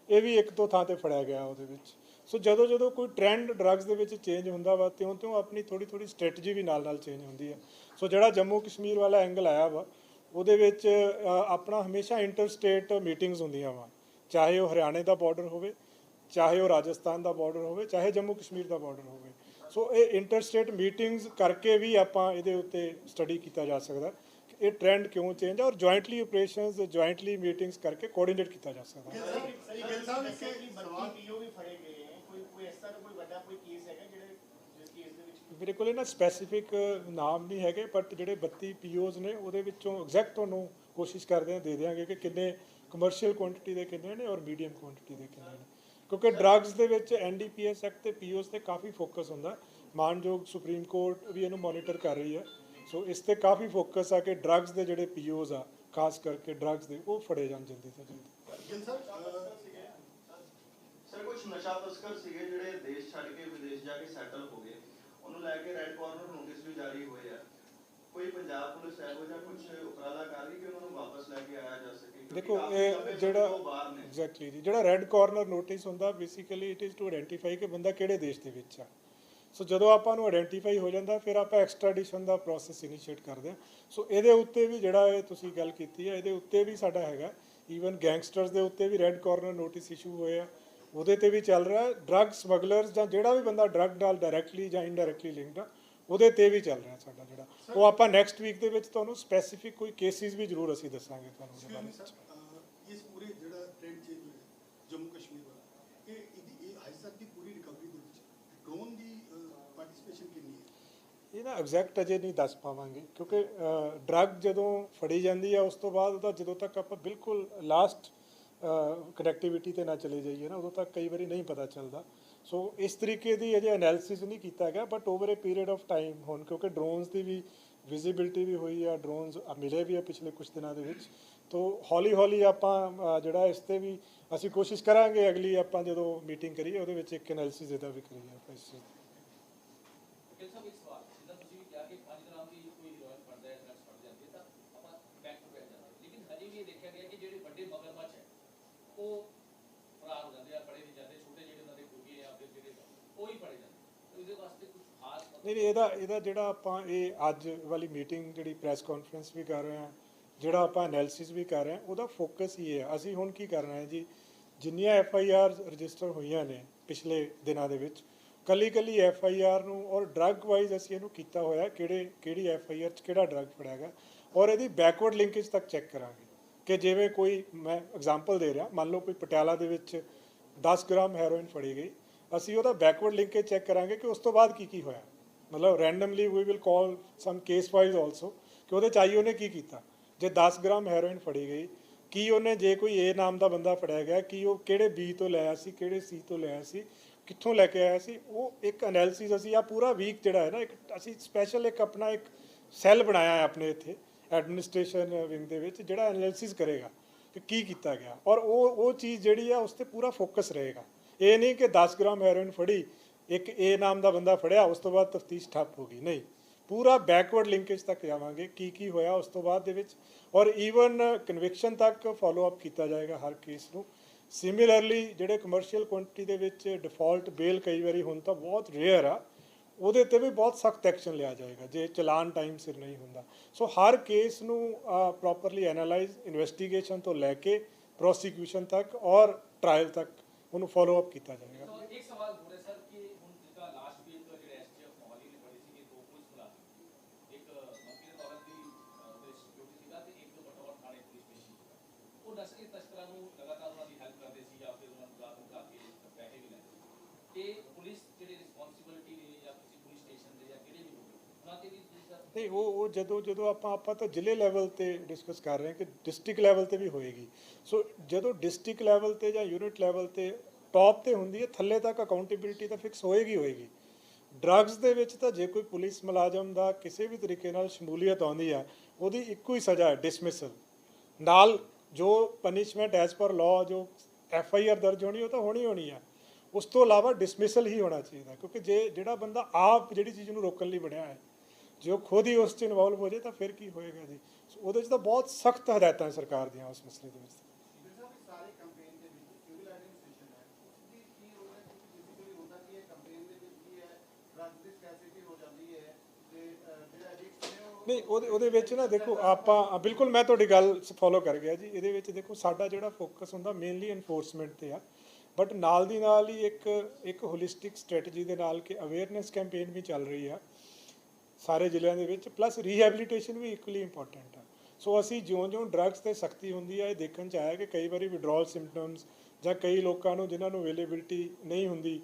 ਇਹ ਵੀ ਇੱਕ ਦੋ ਥਾਂ ਤੇ ਫੜਿਆ ਗਿਆ ਉਹਦੇ ਵਿੱਚ। ਸੋ ਜਦੋਂ ਕੋਈ ਟ੍ਰੈਂਡ ਡਰੱਗਸ ਦੇ ਵਿੱਚ ਚੇਂਜ ਹੁੰਦਾ ਵਾ, ਤਿਉਂ ਆਪਣੀ ਥੋੜੀ ਸਟ੍ਰੈਟਜੀ ਵੀ ਨਾਲ ਚੇਂਜ ਹੁੰਦੀ ਆ। ਸੋ ਜਿਹੜਾ ਜੰਮੂ ਕਸ਼ਮੀਰ ਵਾਲਾ ਐਂਗਲ ਆਇਆ ਵਾ, ਉਹਦੇ ਵਿੱਚ ਆਪਣਾ ਹਮੇਸ਼ਾ ਇੰਟਰ ਸਟੇਟ ਮੀਟਿੰਗਸ ਹੁੰਦੀਆਂ ਵਾ, ਚਾਹੇ ਉਹ ਹਰਿਆਣੇ ਦਾ ਬਾਰਡਰ ਹੋਵੇ, ਚਾਹੇ ਉਹ ਰਾਜਸਥਾਨ ਦਾ ਬਾਰਡਰ ਹੋਵੇ, ਚਾਹੇ ਜੰਮੂ ਕਸ਼ਮੀਰ ਦਾ ਬਾਰਡਰ ਹੋਵੇ। ਸੋ ਇਹ ਇੰਟਰ ਸਟੇਟ ਮੀਟਿੰਗਸ ਕਰਕੇ ਵੀ ਆਪਾਂ ਇਹਦੇ ਉੱਤੇ ਸਟੱਡੀ ਕੀਤਾ ਜਾ ਸਕਦਾ ਕਿ ਇਹ ਟ੍ਰੈਂਡ ਕਿਉਂ ਚੇਂਜ ਆ, ਔਰ ਜੁਆਇੰਟਲੀ ਆਪਰੇਸ਼ਨਸ, ਜੁਆਇੰਟਲੀ ਮੀਟਿੰਗਸ ਕਰਕੇ ਕੋਆਰਡੀਨੇਟ ਕੀਤਾ ਜਾ ਸਕਦਾ। ਗਿੱਲ ਸਾਹਿਬ ਇੱਕ ਸਵਾਲ ਪੀਓ ਵੀ ਫੜੇ ਗਏ ਹੈ, ਕੋਈ ਇਸ ਤਰ੍ਹਾਂ ਕੋਈ ਵੱਡਾ ਕੋਈ ਕੇਸ ਹੈਗਾ ਜਿਹੜੇ ਜਿਸ ਕੇਸ ਦੇ ਵਿੱਚ? ਮੇਰੇ ਕੋਲ ਨਾ ਸਪੈਸੀਫਿਕ ਨਾਮ ਨਹੀਂ ਹੈਗੇ, ਬਟ ਜਿਹੜੇ 32 POs ਨੇ, ਉਹਦੇ ਵਿੱਚੋਂ ਐਗਜ਼ੈਕਟ ਤੁਹਾਨੂੰ ਕੋਸ਼ਿਸ਼ ਕਰਦੇ ਹਾਂ ਦੇ ਦਿਆਂਗੇ ਕਿ ਕਿੰਨੇ ਕਮਰਸ਼ੀਅਲ ਕੁਆਂਟੀਟੀ ਦੇ ਕਿੰਨੇ ਨੇ ਔਰ ਮੀਡੀਅਮ ਕੁਆਂਟੀਟੀ ਦੇ ਕਿੰਨੇ ਨੇ। ਕਿਉਂਕਿ ਡਰੱਗਸ ਦੇ ਵਿੱਚ NDPS ਐਕਟ ਤੇ POs ਤੇ ਕਾਫੀ ਫੋਕਸ ਹੁੰਦਾ। ਮਾਨਯੋਗ ਸੁਪਰੀਮ ਕੋਰਟ ਵੀ ਇਹਨੂੰ ਮੋਨੀਟਰ ਕਰ ਰਹੀ ਹੈ। ਸੋ ਇਸ ਤੇ ਕਾਫੀ ਫੋਕਸ ਆ ਕਿ ਡਰੱਗਸ ਦੇ ਜਿਹੜੇ POs ਆ, ਖਾਸ ਕਰਕੇ ਡਰੱਗਸ ਦੇ, ਉਹ ਫੜੇ ਜਾਣ ਜਲਦੀ ਤੋਂ ਜਲਦੀ। ਗਿੱਲ ਸਾਹਿਬ ਸਰ, ਕੁਝ ਨਸ਼ਾ ਤਸਕਰ ਸੀਗੇ ਜਿਹੜੇ ਦੇਸ਼ ਛੱਡ ਕੇ ਵਿਦੇਸ਼ ਜਾ ਕੇ ਸੈਟਲ ਹੋ ਗਏ, ਉਹਨੂੰ ਲੈ ਕੇ ਰੈੱਡ ਕਾਰਨਰ ਨੋਟਿਸ ਵੀ ਜਾਰੀ ਹੋਏ ਆ। ਕੋਈ ਪੰਜਾਬ ਪੁਲਿਸ ਇਹੋ ਜਿਹਾ ਕੁਝ ਉਪਰਾਲਾ ਕਰ ਰਹੀ ਕਿ ਉਹਨਾਂ ਨੂੰ ਵਾਪਸ ਲੈ ਕੇ ਆਇਆ ਜਾ ਸਕੇ? ਦੇਖੋ, ਇਹ ਜਿਹੜਾ ਐਗਜ਼ੈਕਟਲੀ ਜੀ, ਜਿਹੜਾ ਰੈੱਡ ਕਾਰਨਰ ਨੋਟਿਸ ਹੁੰਦਾ, basically it is to identify ਕਿ ਬੰਦਾ ਕਿਹੜੇ ਦੇਸ਼ ਦੇ ਵਿੱਚ ਆ। ਸੋ ਜਦੋਂ ਆਪਾਂ ਨੂੰ ਆਇਡੈਂਟੀਫਾਈ ਹੋ ਜਾਂਦਾ, ਫਿਰ ਆਪਾਂ ਐਕਸਟ੍ਰਾਡੀਸ਼ਨ ਦਾ ਪ੍ਰੋਸੈਸ ਇਨੀਸ਼ੀਏਟ ਕਰਦੇ ਹਾਂ। ਸੋ ਇਹਦੇ ਉੱਤੇ ਵੀ ਜਿਹੜਾ ਇਹ ਤੁਸੀਂ ਗੱਲ ਕੀਤੀ ਹੈ, ਇਹਦੇ ਉੱਤੇ ਵੀ ਸਾਡਾ ਹੈਗਾ। ਈਵਨ ਗੈਂਗਸਟਰਸ ਦੇ ਉੱਤੇ ਵੀ ਰੈੱਡ ਕਾਰਨਰ ਨੋਟਿਸ ਇਸ਼ੂ ਹੋਏ ਆ, ਉਹਦੇ ਤੇ ਵੀ ਚੱਲ ਰਿਹਾ। ਡਰੱਗ ਸਮਗਲਰਸ ਜਾਂ ਜਿਹੜਾ ਵੀ ਬੰਦਾ ਡਰੱਗ ਨਾਲ ਡਾਇਰੈਕਟਲੀ ਜਾਂ ਇਨਡਾਇਰੈਕਟਲੀ ਲਿੰਕਡ ਆ, ਉਹਦੇ ਤੇ ਵੀ ਚੱਲ ਰਿਹਾ ਸਾਡਾ ਜਿਹੜਾ। ਉਹ ਆਪਾਂ ਨੈਕਸਟ ਵੀਕ ਦੇ ਵਿੱਚ ਤੁਹਾਨੂੰ ਸਪੈਸੀਫਿਕ ਕੋਈ ਕੇਸਿਸ ਵੀ ਜ਼ਰੂਰ ਅਸੀਂ ਦੱਸਾਂਗੇ ਤੁਹਾਨੂੰ ਉਹਦੇ ਬਾਰੇ ਵਿੱਚ। ਇਸ ਪੂਰੇ ਜਿਹੜਾ ਟ੍ਰੈਂਡ ਚੇਂਜ ਹੋਇਆ ਜੰਮੂ ਕਸ਼ਮੀਰ ਵਾਲਾ, ਇਹ ਅੱਜ ਤੱਕ ਦੀ ਪੂਰੀ ਰਿਕਵਰੀ ਦੇ ਵਿੱਚ ਡਰੋਨ ਦੀ ਪਾਰਟਿਸਿਪੇਸ਼ਨ ਕਿੰਨੀ ਹੈ? ਇਹ ਨਾ ਐਗਜ਼ੈਕਟ ਅਜੇ ਨਹੀਂ ਦੱਸ ਪਾਵਾਂਗੇ, ਕਿਉਂਕਿ ਡਰੱਗ ਜਦੋਂ ਫੜੀ ਜਾਂਦੀ ਆ, ਉਸ ਤੋਂ ਬਾਅਦ ਉਹਦਾ ਜਦੋਂ ਤੱਕ ਆਪਾਂ ਬਿਲਕੁਲ ਲਾਸਟ ਕਨੈਕਟੀਵਿਟੀ ਤੇ ਨਾ ਚਲੇ ਜਾਈਏ ਨਾ, ਉਦੋਂ ਤੱਕ ਕਈ ਵਾਰੀ ਨਹੀਂ ਪਤਾ ਚੱਲਦਾ। ਸੋ ਇਸ ਤਰੀਕੇ ਦੀ ਅਜੇ ਐਨਾਲਿਸਿਸ ਨਹੀਂ ਕੀਤਾ ਗਿਆ, but over A period of time ਹੁਣ, ਕਿਉਂਕਿ ਡਰੋਨਸ ਦੀ ਵੀ ਵਿਜ਼ਿਬਿਲਟੀ ਵੀ ਹੋਈ ਆ, ਡਰੋਨਸ ਮਿਲੇ ਵੀ ਆ ਪਿਛਲੇ ਕੁਝ ਦਿਨਾਂ ਦੇ ਵਿੱਚ। ਤੋ ਹੌਲੀ ਹੌਲੀ ਆਪਾਂ ਜਿਹੜਾ ਇਸ 'ਤੇ ਵੀ ਅਸੀਂ ਕੋਸ਼ਿਸ਼ ਕਰਾਂਗੇ ਅਗਲੀ ਆਪਾਂ ਜਦੋਂ ਮੀਟਿੰਗ ਕਰੀਏ ਉਹਦੇ ਵਿੱਚ ਇੱਕ ਐਨਾਲਿਸਿਸ ਇਹਦਾ ਵੀ ਕਰੀਏ ਆਪਾਂ ਇਸ ਚੀਜ਼ ਦਾ। ਕਿ ਸਭ ਇਸ ਵਾਰ ਜਿੱਦਾਂ ਤੁਸੀਂ ਕਿਹਾ ਕਿ 5 ਗ੍ਰਾਮ ਦੀ ਕੋਈ ਹੀਰੋਇਨ ਫੜਦਾ ਹੈ, ਡਰੱਗਸ ਫੜ ਜਾਂਦੀ ਹੈ ਤਾਂ ਆਪਾਂ ਬੈਕ ਟੂ ਬੈਕ ਜਾਂਦੇ, ਲੇਕਿਨ ਹਜੇ ਵੀ ਇਹ ਦੇਖਿਆ ਗਿਆ ਕਿ ਜਿਹੜੇ ਵੱਡੇ ਮਗਰਮੱਛ ਹੈ ਉਹ ਫਰਾਰ ਹੋ ਜਾਂਦੇ ਆ, ਫੜੇ ਨਹੀਂ ਜਾਂਦੇ, ਛੋਟੇ ਜਿਹੜੇ ਉਹਨਾਂ ਦੇ ਗੁੱਗੇ ਆ ਫਿਰ ਜਿਹੜੇ ਉਹ ਹੀ ਫੜੇ ਜਾਂਦੇ। ਤਾਂ ਇਹਦੇ ਵਾਸਤੇ ਕੁਝ ਖਾਸ ਨਹੀਂ ਇਹਦਾ ਜਿਹੜਾ ਆਪਾਂ ਇਹ ਅੱਜ ਵਾਲੀ ਮੀਟਿੰਗ ਜਿਹੜੀ ਪ੍ਰੈਸ ਕਾਨਫਰੰਸ ਵੀ ਕਰ ਰਹੇ ਹਾਂ, ਜਿਹੜਾ ਆਪਾਂ ਐਨਾਲਿਸਿਸ ਵੀ ਕਰ ਰਹੇ ਹਾਂ, ਉਹਦਾ ਫੋਕਸ ਹੀ ਹੈ। ਅਸੀਂ ਹੁਣ ਕੀ ਕਰਨਾ ਹੈ ਜੀ, ਜਿੰਨੀਆਂ FIR ਰਜਿਸਟਰ ਹੋਈਆਂ ਨੇ ਪਿਛਲੇ ਦਿਨਾਂ ਦੇ ਵਿੱਚ, ਕੱਲੀ FIR ਨੂੰ ਔਰ ਡਰੱਗ ਵਾਈਜ਼ ਅਸੀਂ ਇਹਨੂੰ ਕੀਤਾ ਹੋਇਆ ਕਿਹੜੀ FIR 'ਚ ਕਿਹੜਾ ਡਰੱਗ ਫੜਿਆ ਗਿਆ, ਔਰ ਇਹਦੀ ਬੈਕਵਰਡ ਲਿੰਕੇਜ ਤੱਕ ਚੈੱਕ ਕਰਾਂਗੇ ਕਿ ਜਿਵੇਂ ਕੋਈ, ਮੈਂ ਐਗਜ਼ਾਮਪਲ ਦੇ ਰਿਹਾ, ਮੰਨ ਲਓ ਕੋਈ ਪਟਿਆਲਾ ਦੇ ਵਿੱਚ 10 ਗ੍ਰਾਮ ਹੈਰੋਇਨ ਫੜੀ ਗਈ, ਅਸੀਂ ਉਹਦਾ ਬੈਕਵਰਡ ਲਿੰਕੇਜ ਚੈੱਕ ਕਰਾਂਗੇ ਕਿ ਉਸ ਤੋਂ ਬਾਅਦ ਕੀ ਹੋਇਆ। ਮਤਲਬ randomly we will call some case wise also ਕਿ ਉਹਦੇ 'ਚ ਆਈ ਉਹਨੇ ਕੀ ਕੀਤਾ। ਜੇ 10 ਗ੍ਰਾਮ ਹੈਰੋਇਨ ਫੜੀ ਗਈ, ਕੀ ਉਹਨੇ, ਜੇ ਕੋਈ A ਨਾਮ ਦਾ ਬੰਦਾ ਫੜਿਆ ਗਿਆ, ਕੀ ਉਹ ਕਿਹੜੇ B ਤੋਂ ਲਿਆ ਸੀ, ਕਿਹੜੇ C ਤੋਂ ਲਿਆ ਸੀ, ਕਿੱਥੋਂ ਲੈ ਕੇ ਆਇਆ ਸੀ, ਉਹ ਇੱਕ ਐਨਾਲਿਸਿਸ ਅਸੀਂ ਆ ਪੂਰਾ ਵੀਕ ਜਿਹੜਾ ਹੈ ਨਾ, ਇੱਕ ਅਸੀਂ ਸਪੈਸ਼ਲ ਇੱਕ ਆਪਣਾ ਇੱਕ ਸੈੱਲ ਬਣਾਇਆ ਹੈ ਆਪਣੇ ਇੱਥੇ ਐਡਮਿਨਿਸਟ੍ਰੇਸ਼ਨ ਵਿੰਗ ਦੇ ਵਿੱਚ, ਜਿਹੜਾ ਐਨਾਲਿਸਿਸ ਕਰੇਗਾ ਕਿ ਕੀ ਕੀਤਾ ਗਿਆ, ਔਰ ਉਹ ਚੀਜ਼ ਜਿਹੜੀ ਆ ਉਸ 'ਤੇ ਪੂਰਾ ਫੋਕਸ ਰਹੇਗਾ। ਇਹ ਨਹੀਂ ਕਿ 10 ਗ੍ਰਾਮ ਹੈਰੋਇਨ ਫੜੀ, ਇੱਕ A ਨਾਮ ਦਾ ਬੰਦਾ ਫੜਿਆ, ਉਸ ਤੋਂ ਬਾਅਦ ਤਫਤੀਸ਼ ਠੱਪ ਹੋ ਗਈ, ਨਹੀਂ, ਪੂਰਾ ਬੈਕਵਰਡ ਲਿੰਕੇਜ ਤੱਕ ਜਾਵਾਂਗੇ ਕੀ ਹੋਇਆ ਉਸ ਤੋਂ ਬਾਅਦ ਦੇ ਵਿੱਚ, ਔਰ ਈਵਨ ਕਨਵਿਕਸ਼ਨ ਤੱਕ ਫੋਲੋ ਅਪ ਕੀਤਾ ਜਾਏਗਾ ਹਰ ਕੇਸ ਨੂੰ। ਸਿਮਿਲਰਲੀ ਜਿਹੜੇ ਕਮਰਸ਼ੀਅਲ ਕੁਆਂਟੀਟੀ ਦੇ ਵਿੱਚ ਡਿਫਾਲਟ ਬੇਲ ਕਈ ਵਾਰੀ ਹੁਣ ਤਾਂ ਬਹੁਤ ਰੇਅਰ ਆ, ਉਹਦੇ 'ਤੇ ਵੀ ਬਹੁਤ ਸਖਤ ਐਕਸ਼ਨ ਲਿਆ ਜਾਏਗਾ ਜੇ ਚਲਾਨ ਟਾਈਮ ਸਿਰ ਨਹੀਂ ਹੁੰਦਾ। ਸੋ ਹਰ ਕੇਸ ਨੂੰ ਪ੍ਰੋਪਰਲੀ ਐਨਾਲਾਈਜ਼, ਇਨਵੈਸਟੀਗੇਸ਼ਨ ਤੋਂ ਲੈ ਕੇ ਪ੍ਰੋਸੀਕਿਊਸ਼ਨ ਤੱਕ ਔਰ ਟ੍ਰਾਇਲ ਤੱਕ ਉਹਨੂੰ ਫੋਲੋ ਅਪ ਕੀਤਾ ਜਾਏਗਾ। ਸੋ ਇੱਕ ਸਵਾਲ ਹੋ ਰਿਹਾ ਸਰ ਕਿ ਹੁਣ ਜਿੱਦਾਂ ਲਾਸਟ ਵੀਕ ਜਿਹੜੇ STF ਮੋਹਾਲੀ ਨੇ ਫੜੀ ਸੀ, ਦੋ ਪੁਲਿਸ ਮੁਲਾਜ਼ਮ, ਇੱਕ ਮੰਤਰੀ ਦੇ ਔਰਤ ਦੀ ਉਹਦੇ ਸਿਕਿਉਰਿਟੀ ਸੀਗਾ ਤੇ ਇੱਕ ਬਟੌਰ ਥਾਣੇ ਪੁਲਿਸ ਸਟੇਸ਼ਨ ਸੀਗਾ। ਉਹ ਨਸ਼ੇ ਤਸਕਰਾਂ ਨੂੰ ਲਗਾਤਾਰ ਉਹਨਾਂ ਦੀ ਹੈਲਪ ਕਰਦੇ ਸੀ ਜਾਂ ਫਿਰ ਉਹਨਾਂ ਨੂੰ ਰਾਤ ਨੂੰ ਲਾ ਕੇ ਪੈਸੇ ਵੀ ਲੈਂਦੇ ਸੀ। ਤੇ ਪੁਲਿਸ ਜਿਹੜੀ ਰਿਸਪੌਂਸਿਬਿਲਿਟੀ ਨੇ ਜਾਂ ਕਿਸੇ ਪੁਲਿਸ ਸਟੇਸ਼ਨ ਦੇ ਜਾਂ ਕਿਹੜੇ ਵੀ ਹੋਵੇ ਉਹਨਾਂ ਤੇ ਵੀ ਨਹੀਂ, ਉਹ ਜਦੋਂ ਆਪਾਂ ਤਾਂ ਜ਼ਿਲ੍ਹੇ ਲੈਵਲ ਤੇ ਡਿਸਕਸ ਕਰ ਰਹੇ ਹਾਂ ਕਿ ਡਿਸਟ੍ਰਿਕਟ ਲੈਵਲ ਤੇ ਵੀ ਹੋਏਗੀ। ਸੋ ਜਦੋਂ ਡਿਸਟ੍ਰਿਕਟ ਲੈਵਲ ਤੇ ਜਾਂ ਯੂਨਿਟ ਲੈਵਲ ਤੇ ਟੌਪ ਤੇ ਹੁੰਦੀ ਹੈ, ਥੱਲੇ ਤੱਕ ਅਕਾਊਂਟੇਬਿਲਿਟੀ ਤਾਂ ਫਿਕਸ ਹੋਏਗੀ। ਡਰੱਗਸ ਦੇ ਵਿੱਚ ਤਾਂ ਜੇ ਕੋਈ ਪੁਲਿਸ ਮੁਲਾਜ਼ਮ ਦਾ ਕਿਸੇ ਵੀ ਤਰੀਕੇ ਨਾਲ ਸ਼ਮੂਲੀਅਤ ਆਉਂਦੀ ਆ, ਉਹਦੀ ਇੱਕੋ ਹੀ ਸਜ਼ਾ ਹੈ, ਡਿਸਮਿਸਲ। ਨਾਲ ਜੋ ਪਨਿਸ਼ਮੈਂਟ ਐਜ਼ ਪਰ ਲਾਅ ਜੋ FIR ਦਰਜ ਹੋਣੀ ਉਹ ਤਾਂ ਹੋਣੀ ਆ, ਉਸ ਤੋਂ ਇਲਾਵਾ ਡਿਸਮਿਸਲ ਹੀ ਹੋਣਾ ਚਾਹੀਦਾ। ਕਿਉਂਕਿ ਜਿਹੜਾ ਬੰਦਾ ਆਪ ਜਿਹੜੀ ਚੀਜ਼ ਨੂੰ ਰੋਕਣ ਲਈ ਬਣਿਆ ਹੈ, ਜੇ ਉਹ ਖੁਦ ਹੀ ਉਸ 'ਚ ਇਨਵੋਲਵ ਹੋ ਜਾਏ ਤਾਂ ਫਿਰ ਕੀ ਹੋਏਗਾ ਜੀ। ਉਹਦੇ 'ਚ ਤਾਂ ਬਹੁਤ ਸਖਤ ਹਦਾਇਤਾਂ ਸਰਕਾਰ ਦੀਆਂ ਉਸ ਮਸਲੇ ਦੇ ਵਿੱਚ। ਸਾਰੇ ਕੰਪੇਨ ਦੇ ਵਿੱਚ ਸਿਵਲ ਐਡਮਿਨਿਸਟ੍ਰੇਸ਼ਨ ਹੈ, ਉਸਦੀ ਕੀ ਰੋਲ ਹੈ? ਕਿਉਂਕਿ ਬੇਸਿਕਲੀ ਹੁੰਦਾ ਕੀ ਹੈ, ਕੰਪੇਨ ਦੇ ਵਿੱਚ ਕੀ ਹੈ, ਡਰੱਗ ਦੀ ਸਕੈਸਿਟੀ ਹੋ ਜਾਂਦੀ ਹੈ ਤੇ ਜਿਹੜਾ ਐਡਿਕਟ ਨੇ ਉਹ ਨਹੀਂ, ਉਹਦੇ ਵਿੱਚ ਨਾ ਦੇਖੋ, ਆਪਾਂ ਬਿਲਕੁਲ ਮੈਂ ਤੁਹਾਡੀ ਗੱਲ ਫੋਲੋ ਕਰ ਗਿਆ ਜੀ। ਇਹਦੇ ਵਿੱਚ ਦੇਖੋ ਸਾਡਾ ਜਿਹੜਾ ਫੋਕਸ ਹੁੰਦਾ ਮੇਨਲੀ ਐਨਫੋਰਸਮੈਂਟ ਤੇ ਆ, ਬਟ ਨਾਲ ਦੀ ਨਾਲ ਹੀ ਇੱਕ ਹੋਲਿਸਟਿਕ ਸਟ੍ਰੈਟਜੀ ਦੇ ਨਾਲ ਕਿ ਅਵੇਅਰਨੈਸ ਕੈਂਪੇਨ ਵੀ ਚੱਲ ਰਹੀ ਆ ਸਾਰੇ ਜ਼ਿਲ੍ਹਿਆਂ ਦੇ ਵਿੱਚ, ਪਲੱਸ ਰੀਹੈਬਿਲਿਟੇਸ਼ਨ ਵੀ ਇਕੁਅਲੀ ਇੰਪੋਰਟੈਂਟ ਆ। ਸੋ ਅਸੀਂ ਜਿਉਂ ਡਰੱਗਸ 'ਤੇ ਸਖਤੀ ਹੁੰਦੀ ਹੈ, ਇਹ ਦੇਖਣ 'ਚ ਆਇਆ ਕਿ ਕਈ ਵਾਰੀ ਵਿਡਰੋਲ ਸਿੰਪਟਮਸ ਜਾਂ ਕਈ ਲੋਕਾਂ ਨੂੰ ਜਿਨ੍ਹਾਂ ਨੂੰ ਅਵੇਲੇਬਿਲਿਟੀ ਨਹੀਂ ਹੁੰਦੀ,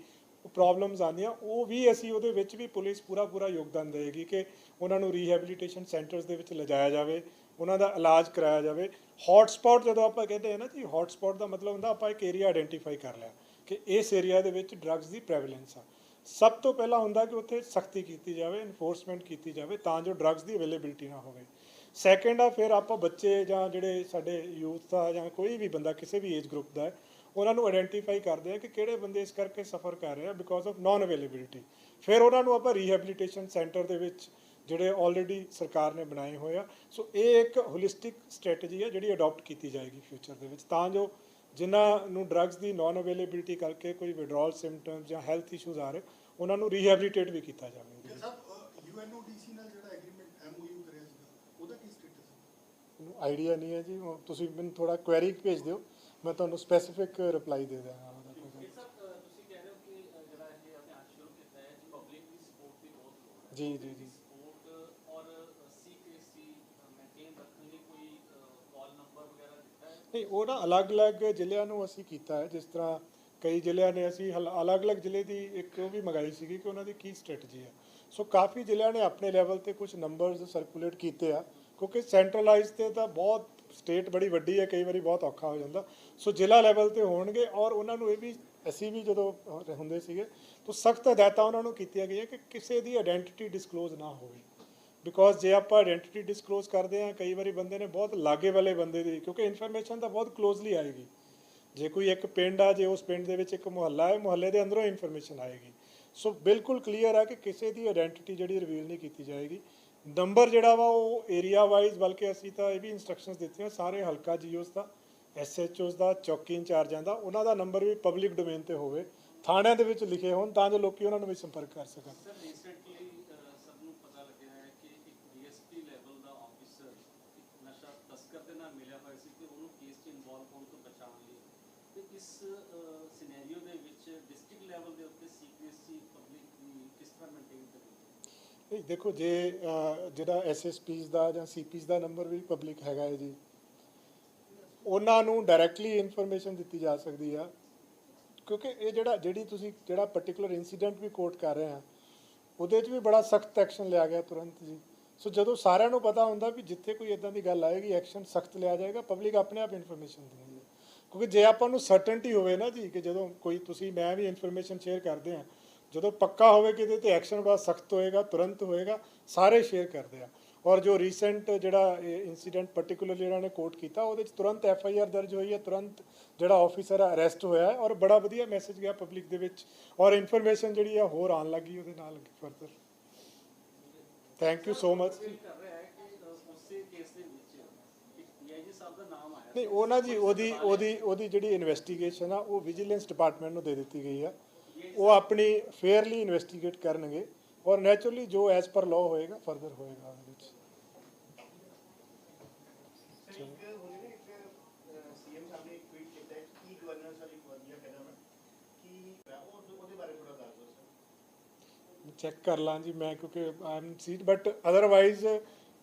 ਪ੍ਰੋਬਲਮਸ ਆਉਂਦੀਆਂ, ਉਹ ਵੀ ਅਸੀਂ ਉਹਦੇ ਵਿੱਚ ਵੀ ਪੁਲਿਸ ਪੂਰਾ ਯੋਗਦਾਨ ਦੇਵੇਗੀ ਕਿ ਉਹਨਾਂ ਨੂੰ ਰੀਹੈਬਿਲਿਟੇਸ਼ਨ ਸੈਂਟਰਸ ਦੇ ਵਿੱਚ ਲਿਜਾਇਆ ਜਾਵੇ, ਉਹਨਾਂ ਦਾ ਇਲਾਜ ਕਰਾਇਆ ਜਾਵੇ। ਹੌਟਸਪੌਟ ਜਦੋਂ ਆਪਾਂ ਕਹਿੰਦੇ ਹਾਂ ਨਾ ਜੀ, ਹੌਟਸਪੌਟ ਦਾ ਮਤਲਬ ਹੁੰਦਾ ਆਪਾਂ ਇੱਕ ਏਰੀਆ ਆਇਡੈਂਟੀਫਾਈ ਕਰ ਲਿਆ ਕਿ ਇਸ ਏਰੀਆ ਦੇ ਵਿੱਚ ਡਰੱਗਸ ਦੀ ਪ੍ਰੈਵਲੈਂਸ ਆ। ਸਭ ਤੋਂ ਪਹਿਲਾਂ ਹੁੰਦਾ ਕਿ ਉੱਥੇ ਸਖਤੀ ਕੀਤੀ ਜਾਵੇ, ਇਨਫੋਰਸਮੈਂਟ ਕੀਤੀ ਜਾਵੇ ਤਾਂ ਜੋ ਡਰੱਗਸ ਦੀ ਅਵੇਲੇਬਿਲਿਟੀ ਨਾ ਹੋਵੇ। ਸੈਕਿੰਡ ਆ, ਫਿਰ ਆਪਾਂ ਬੱਚੇ ਜਾਂ ਜਿਹੜੇ ਸਾਡੇ ਯੂਥ ਦਾ ਜਾਂ ਕੋਈ ਵੀ ਬੰਦਾ ਕਿਸੇ ਵੀ ਏਜ ਗਰੁੱਪ ਦਾ ਹੈ, ਉਹਨਾਂ ਨੂੰ ਆਇਡੈਂਟੀਫਾਈ ਕਰਦੇ ਆ ਕਿ ਕਿਹੜੇ ਬੰਦੇ ਇਸ ਕਰਕੇ ਸਫਰ ਕਰ ਰਹੇ ਆ ਬਿਕੋਜ਼ ਆਫ ਨਾਨ ਅਵੇਲੇਬਿਲਿਟੀ। ਫਿਰ ਉਹਨਾਂ ਨੂੰ ਆਪਾਂ ਰੀਹੈਬਿਲਿਟੇਸ਼ਨ ਸੈਂਟਰ ਦੇ ਵਿੱਚ ਜਿਹੜੇ ਆਲਰੇਡੀ ਸਰਕਾਰ ਨੇ ਬਣਾਏ ਹੋਏ ਆ। ਸੋ ਇਹ ਇੱਕ ਹੋਲਿਸਟਿਕ ਸਟ੍ਰੈਟਜੀ ਹੈ ਜਿਹੜੀ ਅਡਾਪਟ ਕੀਤੀ ਜਾਏਗੀ ਫਿਊਚਰ ਦੇ ਵਿੱਚ, ਤਾਂ ਜੋ ਜਿਨ੍ਹਾਂ ਨੂੰ ਡਰੱਗਸ ਦੀ ਨਾਨ ਅਵੇਲੇਬਿਲਿਟੀ ਕਰਕੇ ਕੋਈ ਵਿਡਰੋਲ ਸਿੰਪਟਮਸ ਜਾਂ ਹੈਲਥ ਇਸ਼ੂਜ਼ ਆ ਰਹੇ, ਉਹਨਾਂ ਨੂੰ ਰੀਹੈਬਿਲਿਟੇਟ ਵੀ ਕੀਤਾ ਜਾਵੇ। UNODC ਨਾਲ ਜਿਹੜਾ ਐਗਰੀਮੈਂਟ MOU ਕਰਿਆ ਸੀਗਾ, ਉਹਦਾ ਕੀ ਸਟੇਟਸ ਹੈ? ਮੈਨੂੰ ਆਈਡੀਆ ਨਹੀਂ ਹੈ ਜੀ, ਤੁਸੀਂ ਮੈਨੂੰ ਥੋੜਾ ਕੁਐਰੀ ਭੇਜ ਦਿਓ, ਮੈਂ ਤੁਹਾਨੂੰ ਸਪੈਸੀਫਿਕ ਰਿਪਲਾਈ ਦੇ ਦਿਆਂਗਾ। ਸਰ ਤੁਸੀਂ ਕਹਿ ਰਹੇ ਹੋ ਕਿ ਜਿਹੜਾ ਇਹ ਅਭਿਆਨ ਸ਼ੁਰੂ ਕੀਤਾ ਹੈ ਜੀ, ਪਬਲਿਕ ਦੀ ਸਪੋਰਟ ਦੀ ਬਹੁਤ ਲੋੜ ਹੈ। ਜੀ ਸਪੋਰਟ ਔਰ ਸੀਕ੍ਰੇਸੀ ਮੇਨਟੇਨ ਰੱਖਣ ਲਈ ਕੋਈ ਕਾਲ ਨੰਬਰ ਵਗੈਰਾ ਦਿੱਤਾ ਹੈ? ਨਹੀਂ, ਉਹ ਨਾ ਅਲੱਗ-ਅਲੱਗ ਜ਼ਿਲ੍ਹਿਆਂ ਨੂੰ ਅਸੀਂ ਕੀਤਾ ਹੈ। ਜਿਸ ਤਰ੍ਹਾਂ ਕਈ ਜ਼ਿਲ੍ਹਿਆਂ ਨੇ ਅਸੀਂ ਅਲੱਗ-ਅਲੱਗ ਜ਼ਿਲ੍ਹੇ ਦੀ ਇੱਕ ਉਹ ਵੀ ਮੰਗਾਈ ਸੀਗੀ ਕਿ ਉਹਨਾਂ ਦੀ ਕੀ ਸਟ੍ਰੈਟਜੀ ਹੈ। ਸੋ ਕਾਫੀ ਜ਼ਿਲ੍ਹਿਆਂ ਨੇ ਆਪਣੇ ਲੈਵਲ ਤੇ ਕੁਝ ਨੰਬਰਸ ਸਰਕੂਲੇਟ ਕੀਤੇ ਆ, ਕਿਉਂਕਿ ਸੈਂਟਰਲਾਈਜ਼ ਤੇ ਤਾਂ ਬਹੁਤ ਸਟੇਟ ਬੜੀ ਵੱਡੀ ਹੈ, ਕਈ ਵਾਰੀ ਬਹੁਤ ਔਖਾ ਹੋ ਜਾਂਦਾ। ਸੋ ਜ਼ਿਲ੍ਹਾ ਲੈਵਲ ਤੇ ਹੋਣਗੇ, ਔਰ ਉਹਨਾਂ ਨੂੰ ਇਹ ਵੀ, ਅਸੀਂ ਵੀ ਜਦੋਂ ਹੁੰਦੇ ਸੀਗੇ ਤਾਂ ਸਖਤ ਹਦਾਇਤਾਂ ਉਹਨਾਂ ਨੂੰ ਕੀਤੀਆਂ ਗਈਆਂ ਕਿ ਕਿਸੇ ਦੀ ਆਇਡੈਂਟੀਟੀ ਡਿਸਕਲੋਜ਼ ਨਾ ਹੋਵੇ। ਬਿਕੋਜ਼ ਜੇ ਆਪਾਂ ਆਇਡੈਂਟੀਟੀ ਡਿਸਕਲੋਜ਼ ਕਰਦੇ ਹਾਂ ਕਈ ਵਾਰੀ ਬੰਦੇ ਨੇ ਬਹੁਤ ਲਾਗੇ ਵਾਲੇ ਬੰਦੇ ਦੀ, ਕਿਉਂਕਿ ਇਨਫੋਰਮੇਸ਼ਨ ਤਾਂ ਬਹੁਤ ਕਲੋਜ਼ਲੀ ਆਏਗੀ। ਜੇ ਕੋਈ ਇੱਕ ਪਿੰਡ ਆ, ਜੇ ਉਸ ਪਿੰਡ ਦੇ ਵਿੱਚ ਇੱਕ ਮੁਹੱਲਾ ਹੈ, ਮੁਹੱਲੇ ਦੇ ਅੰਦਰੋਂ ਇਨਫੋਰਮੇਸ਼ਨ ਆਏਗੀ। ਸੋ ਬਿਲਕੁਲ ਕਲੀਅਰ ਹੈ ਕਿ ਕਿਸੇ ਦੀ ਆਇਡੈਂਟੀਟੀ ਜਿਹੜੀ ਰਿਵੀਲ ਨਹੀਂ ਕੀਤੀ ਜਾਏਗੀ। ਨੰਬਰ ਜਿਹੜਾ ਵਾ ਉਹ ਏਰੀਆ ਵਾਈਜ਼, ਬਲਕਿ ਅਸੀਂ ਤਾਂ ਇਹ ਵੀ ਇੰਸਟਰਕਸ਼ਨਸ ਦਿੱਤੀਆਂ ਸਾਰੇ ਹਲਕਾ ਜੀਓਸ ਦਾ, SHOs ਦਾ, ਚੌਕੀ ਇੰਚਾਰਜਾਂ ਦਾ, ਉਹਨਾਂ ਦਾ ਨੰਬਰ ਵੀ ਪਬਲਿਕ ਡੋਮੇਨ ਤੇ ਹੋਵੇ, ਥਾਣਿਆਂ ਦੇ ਵਿੱਚ ਲਿਖੇ ਹੋਣ ਤਾਂ ਜੋ ਲੋਕੀ ਉਹਨਾਂ ਨੂੰ ਵੀ ਸੰਪਰਕ ਕਰ ਸਕਣ। ਸਰ ਰੀਸੈਂਟਲੀ ਸਭ ਨੂੰ ਪਤਾ ਲੱਗਿਆ ਹੈ ਕਿ ਇੱਕ DSP ਲੈਵਲ ਦਾ ਆਫੀਸਰ ਇੱਕ ਨਸ਼ਾ ਤਸਕਰ ਦੇ ਨਾਲ ਮਿਲਿਆ ਹੋਇਆ ਸੀ ਤੇ ਉਹਨੂੰ ਕੇਸ 'ਚ ਇਨਵੋਲਵ ਹੋਣ ਤੋਂ ਬਚਾਉਣ ਲਈ, ਤੇ ਇਸ ਸਿਨੈਰੀਓ ਦੇ ਵਿੱਚ ਡਿਸਟ੍ਰਿਕਟ ਲੈਵਲ ਦੇ ਉੱਤੇ ਸੀਕ੍ਰੇਸੀ ਪਬਲਿਕ ਦੀ ਕਿਸ ਤਰ੍ਹਾਂ ਮੇਨਟੇਨ ਕਰੇਗੀ? ਇਹ ਦੇਖੋ, ਜੇ ਜਿਹੜਾ SSPs ਦਾ ਜਾਂ CPs ਦਾ ਨੰਬਰ ਵੀ ਪਬਲਿਕ ਹੈਗਾ ਹੈ ਜੀ, ਉਹਨਾਂ ਨੂੰ ਡਾਇਰੈਕਟਲੀ ਇਨਫੋਰਮੇਸ਼ਨ ਦਿੱਤੀ ਜਾ ਸਕਦੀ ਆ, ਕਿਉਂਕਿ ਇਹ ਜਿਹੜਾ ਪਰਟੀਕੂਲਰ ਇਨਸੀਡੈਂਟ ਵੀ ਕੋਟ ਕਰ ਰਹੇ ਆ ਉਹਦੇ 'ਚ ਵੀ ਬੜਾ ਸਖਤ ਐਕਸ਼ਨ ਲਿਆ ਗਿਆ ਤੁਰੰਤ ਜੀ। ਸੋ ਜਦੋਂ ਸਾਰਿਆਂ ਨੂੰ ਪਤਾ ਹੁੰਦਾ ਵੀ ਜਿੱਥੇ ਕੋਈ ਇਦਾਂ ਦੀ ਗੱਲ ਆਏਗੀ ਐਕਸ਼ਨ ਸਖਤ ਲਿਆ ਜਾਏਗਾ, ਪਬਲਿਕ ਆਪਣੇ ਆਪ ਇਨਫੋਰਮੇਸ਼ਨ ਦਿੰਦੀ ਹੈ। ਕਿਉਂਕਿ ਜੇ ਆਪਾਂ ਨੂੰ ਸਰਟਨਟੀ ਹੋਵੇ ਨਾ ਜੀ ਕਿ ਜਦੋਂ ਕੋਈ ਮੈਂ ਵੀ ਇਨਫੋਰਮੇਸ਼ਨ ਸ਼ੇਅਰ ਕਰਦੇ ਹਾਂ, ਜਦੋਂ ਪੱਕਾ ਹੋਵੇ ਕਿ ਇਹਦੇ 'ਤੇ ਐਕਸ਼ਨ ਬੜਾ ਸਖਤ ਹੋਏਗਾ, ਤੁਰੰਤ ਹੋਏਗਾ, ਸਾਰੇ ਸ਼ੇਅਰ ਕਰਦੇ ਆ। ਔਰ ਜੋ ਰੀਸੈਂਟ ਜਿਹੜਾ ਇਨਸੀਡੈਂਟ ਪਰਟੀਕੂਲਰਲੀ ਜਿਹੜਾ ਨੇ ਕੋਟ ਕੀਤਾ ਉਹਦੇ 'ਚ ਤੁਰੰਤ FIR ਦਰਜ ਹੋਈ ਹੈ, ਤੁਰੰਤ ਜਿਹੜਾ ਆਫੀਸਰ ਅਰੈਸਟ ਹੋਇਆ ਹੈ, ਔਰ ਬੜਾ ਵਧੀਆ ਮੈਸੇਜ ਗਿਆ ਪਬਲਿਕ ਦੇ ਵਿੱਚ, ਔਰ ਇਨਫੋਰਮੇਸ਼ਨ ਜਿਹੜੀ ਆ ਹੋਰ ਆਉਣ ਲੱਗੀ ਉਹਦੇ ਨਾਲ further. Thank you so much. ਕਰ ਰਿਹਾ ਹੈ ਕਿ ਉਸੇ ਕੇਸ ਦੇ ਵਿੱਚ ਇੱਕ DIG ਸਾਹਿਬ ਦਾ ਨਾਮ ਆਇਆ ਨਹੀਂ, ਉਹ ਨਾ ਜੀ ਉਹਦੀ ਜਿਹੜੀ ਇਨਵੈਸਟੀਗੇਸ਼ਨ ਆ ਉਹ ਵਿਜੀਲੈਂਸ ਡਿਪਾਰਟਮੈਂਟ ਨੂੰ ਦੇ ਦਿੱਤੀ ਗਈ ਆ। ਉਹ ਆਪਣੀ ਫੇਅਰਲੀ ਇਨਵੈਸਟੀਗੇਟ ਕਰਨਗੇ ਔਰ ਨੈਚੁਰਲੀ ਜੋ ਐਜ਼ ਪਰ ਲਾਅ ਹੋਏਗਾ ਫਰਦਰ ਹੋਏਗਾ ਉਹਦੇ ਵਿੱਚ। CM ਸਾਹਿਬ ਨੇ ਇੱਕ ਟਵੀਟ ਕੀਤਾ ਹੈ ਕਿ ਗਵਰਨੈਂਸ ਵਾਲੀ ਵਧੀਆ ਕਦਮ ਹੈ ਕਿ ਉਹਦੇ ਬਾਰੇ ਥੋੜਾ ਦੱਸ ਦਿਓ ਸਰ। ਚੈੱਕ ਕਰ ਲਾਂ ਜੀ ਮੈਂ, ਕਿਉਂਕਿ I am seat, but otherwise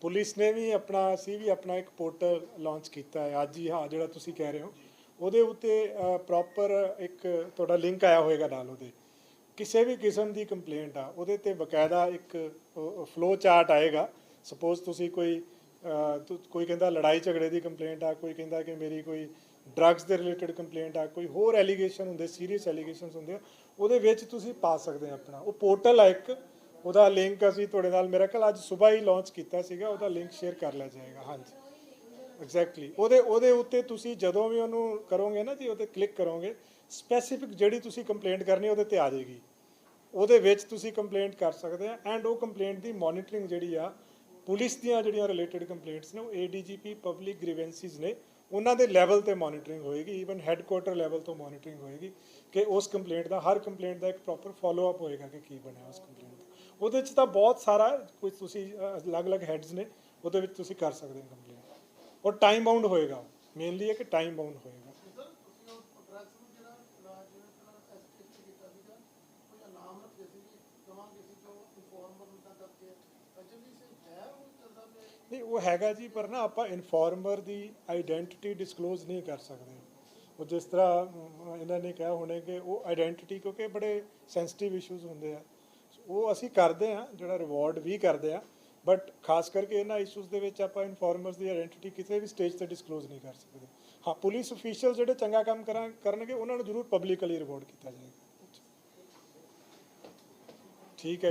police ਨੇ ਵੀ ਆਪਣਾ ਇੱਕ ਪੋਰਟਲ ਲਾਂਚ ਕੀਤਾ ਹੈ ਅੱਜ ਹੀ। ਹਾਂ, ਜਿਹੜਾ ਤੁਸੀਂ ਕਹਿ ਰਹੇ ਹੋ ਉਹਦੇ ਉੱਤੇ ਪ੍ਰੋਪਰ ਇੱਕ ਤੁਹਾਡਾ ਲਿੰਕ ਆਇਆ ਹੋਏਗਾ ਨਾਲ, ਉਹਦੇ ਕਿਸੇ ਵੀ ਕਿਸਮ ਦੀ ਕੰਪਲੇਂਟ ਆ ਉਹਦੇ 'ਤੇ ਬਕਾਇਦਾ ਇੱਕ ਫਲੋ ਚਾਰਟ ਆਏਗਾ। ਸਪੋਜ਼ ਤੁਸੀਂ ਕੋਈ ਕਹਿੰਦਾ ਲੜਾਈ ਝਗੜੇ ਦੀ ਕੰਪਲੇਂਟ ਆ, ਕੋਈ ਕਹਿੰਦਾ ਕਿ ਮੇਰੀ ਕੋਈ ਡਰੱਗਸ ਦੇ ਰਿਲੇਟਡ ਕੰਪਲੇਂਟ ਆ, ਕੋਈ ਹੋਰ ਐਲੀਗੇਸ਼ਨ ਹੁੰਦੇ, ਸੀਰੀਅਸ ਐਲੀਗੇਸ਼ਨਸ ਹੁੰਦੇ ਆ, ਉਹਦੇ ਵਿੱਚ ਤੁਸੀਂ ਪਾ ਸਕਦੇ ਆ ਆਪਣਾ। ਉਹ ਪੋਰਟਲ ਆ ਇੱਕ, ਉਹਦਾ ਲਿੰਕ ਅਸੀਂ ਤੁਹਾਡੇ ਨਾਲ ਮੇਰਾ ਖਿਆਲ ਅੱਜ ਸਵੇਰ ਹੀ ਲਾਂਚ ਕੀਤਾ ਸੀਗਾ, ਉਹਦਾ ਲਿੰਕ ਸ਼ੇਅਰ ਕਰ ਲਿਆ ਜਾਏਗਾ। ਹਾਂਜੀ, ਐਗਜ਼ੈਕਟਲੀ। ਉਹਦੇ ਉੱਤੇ ਤੁਸੀਂ ਜਦੋਂ ਵੀ ਉਹਨੂੰ ਕਰੋਗੇ ਨਾ ਜੀ, ਉਹਤੇ ਕਲਿੱਕ ਕਰੋਗੇ, ਸਪੈਸੀਫਿਕ ਜਿਹੜੀ ਤੁਸੀਂ ਕੰਪਲੇਂਟ ਕਰਨੀ ਉਹਦੇ 'ਤੇ ਆ ਜਾਏਗੀ। ਉਹਦੇ ਵਿੱਚ ਤੁਸੀਂ ਕੰਪਲੇਂਟ ਕਰ ਸਕਦੇ ਆ ਐਂਡ ਉਹ ਕੰਪਲੇਂਟ ਦੀ ਮੋਨੀਟਰਿੰਗ ਜਿਹੜੀ ਆ ਪੁਲਿਸ ਦੀਆਂ ਜਿਹੜੀਆਂ ਰਿਲੇਟਡ ਕੰਪਲੇਂਟਸ ਨੇ ਉਹ ADGP ਪਬਲਿਕ ਗ੍ਰੀਵੈਂਸਿਸ ਨੇ ਉਹਨਾਂ ਦੇ ਲੈਵਲ 'ਤੇ ਮੋਨੀਟਰਿੰਗ ਹੋਏਗੀ, ਈਵਨ ਹੈੱਡਕੁਆਟਰ ਲੈਵਲ ਤੋਂ ਮੋਨੀਟਰਿੰਗ ਹੋਏਗੀ ਕਿ ਉਸ ਕੰਪਲੇਂਟ ਦਾ, ਹਰ ਕੰਪਲੇਂਟ ਦਾ ਇੱਕ ਪ੍ਰੋਪਰ ਫੋਲੋ ਅਪ ਹੋਏਗਾ ਕਿ ਕੀ ਬਣਿਆ ਉਸ ਕੰਪਲੇਂਟ ਦਾ। ਉਹਦੇ 'ਚ ਤਾਂ ਬਹੁਤ ਸਾਰਾ ਕੁਝ ਤੁਸੀਂ ਅਲੱਗ-ਅਲੱਗ ਹੈਡਸ ਨੇ, ਉਹਦੇ ਵਿੱਚ ਤੁਸੀਂ ਕਰ ਸਕਦੇ ਹੋ ਕੰਪਲੇਂਟ, ਔਰ ਟਾਈਮ ਬਾਉਂਡ ਹੋਏਗਾ। ਮੇਨਲੀ ਇਹ ਕਿ ਟਾਈਮ ਬਾਉਂਡ ਹੋਏਗਾ। ਸਰ ਤੁਸੀਂ ਉਹ ਡਰੱਗਸ ਨੂੰ ਜਿਹੜਾ ਐਸਟੀਟੀ ਕੀਤਾ ਸੀਗਾ, ਕੋਈ ਨਾਮ ਰੱਖਦੇ ਸੀ ਕਿ ਕਮਾਂ ਕਿਸੇ ਤੋਂ ਇਨਫੋਰਮਰ ਨੂੰ ਤਾਂ ਕਰਕੇ ਐਕਚੁਅਲੀ ਸੇ ਹੈ ਉਹ ਚੱਲਦਾ ਪਿਆ? ਨਹੀਂ, ਉਹ ਹੈਗਾ ਜੀ, ਪਰ ਨਾ ਆਪਾਂ ਇਨਫੋਰਮਰ ਦੀ ਆਈਡੈਂਟੀਟੀ ਡਿਸਕਲੋਜ਼ ਨਹੀਂ ਕਰ ਸਕਦੇ। ਉਹ ਜਿਸ ਤਰ੍ਹਾਂ ਇਹਨਾਂ ਨੇ ਕਿਹਾ ਹੋਣੇ ਕਿ ਉਹ ਆਈਡੈਂਟੀਟੀ, ਕਿਉਂਕਿ ਬੜੇ ਸੈਂਸਿਟਿਵ ਇਸ਼ੂਜ਼ ਹੁੰਦੇ ਆ, ਉਹ ਅਸੀਂ ਕਰਦੇ ਹਾਂ, ਜਿਹੜਾ ਰਿਵਾਰਡ ਵੀ ਕਰਦੇ ਆ, ਬਟ ਖਾਸ ਕਰਕੇ ਇਹਨਾਂ ਇਸ਼ੂਜ਼ ਦੇ ਵਿੱਚ ਆਪਾਂ ਇਨਫੋਰਮਰਸ ਦੀ ਆਇਡੈਂਟੀਟੀ ਕਿਸੇ ਵੀ ਸਟੇਜ ਤੇ ਡਿਸਕਲੋਜ਼ ਨਹੀਂ ਕਰ ਸਕਦੇ। ਹਾਂ, ਪੁਲਿਸ ਅਫੀਸ਼ੀਅਲ ਜਿਹੜੇ ਚੰਗਾ ਕੰਮ ਕਰਨਗੇ ਉਹਨਾਂ ਨੂੰ ਜ਼ਰੂਰ ਪਬਲਿਕਲੀ ਰਿਵਾਰਡ ਕੀਤਾ ਜਾਏਗਾ। ਠੀਕ ਹੈ।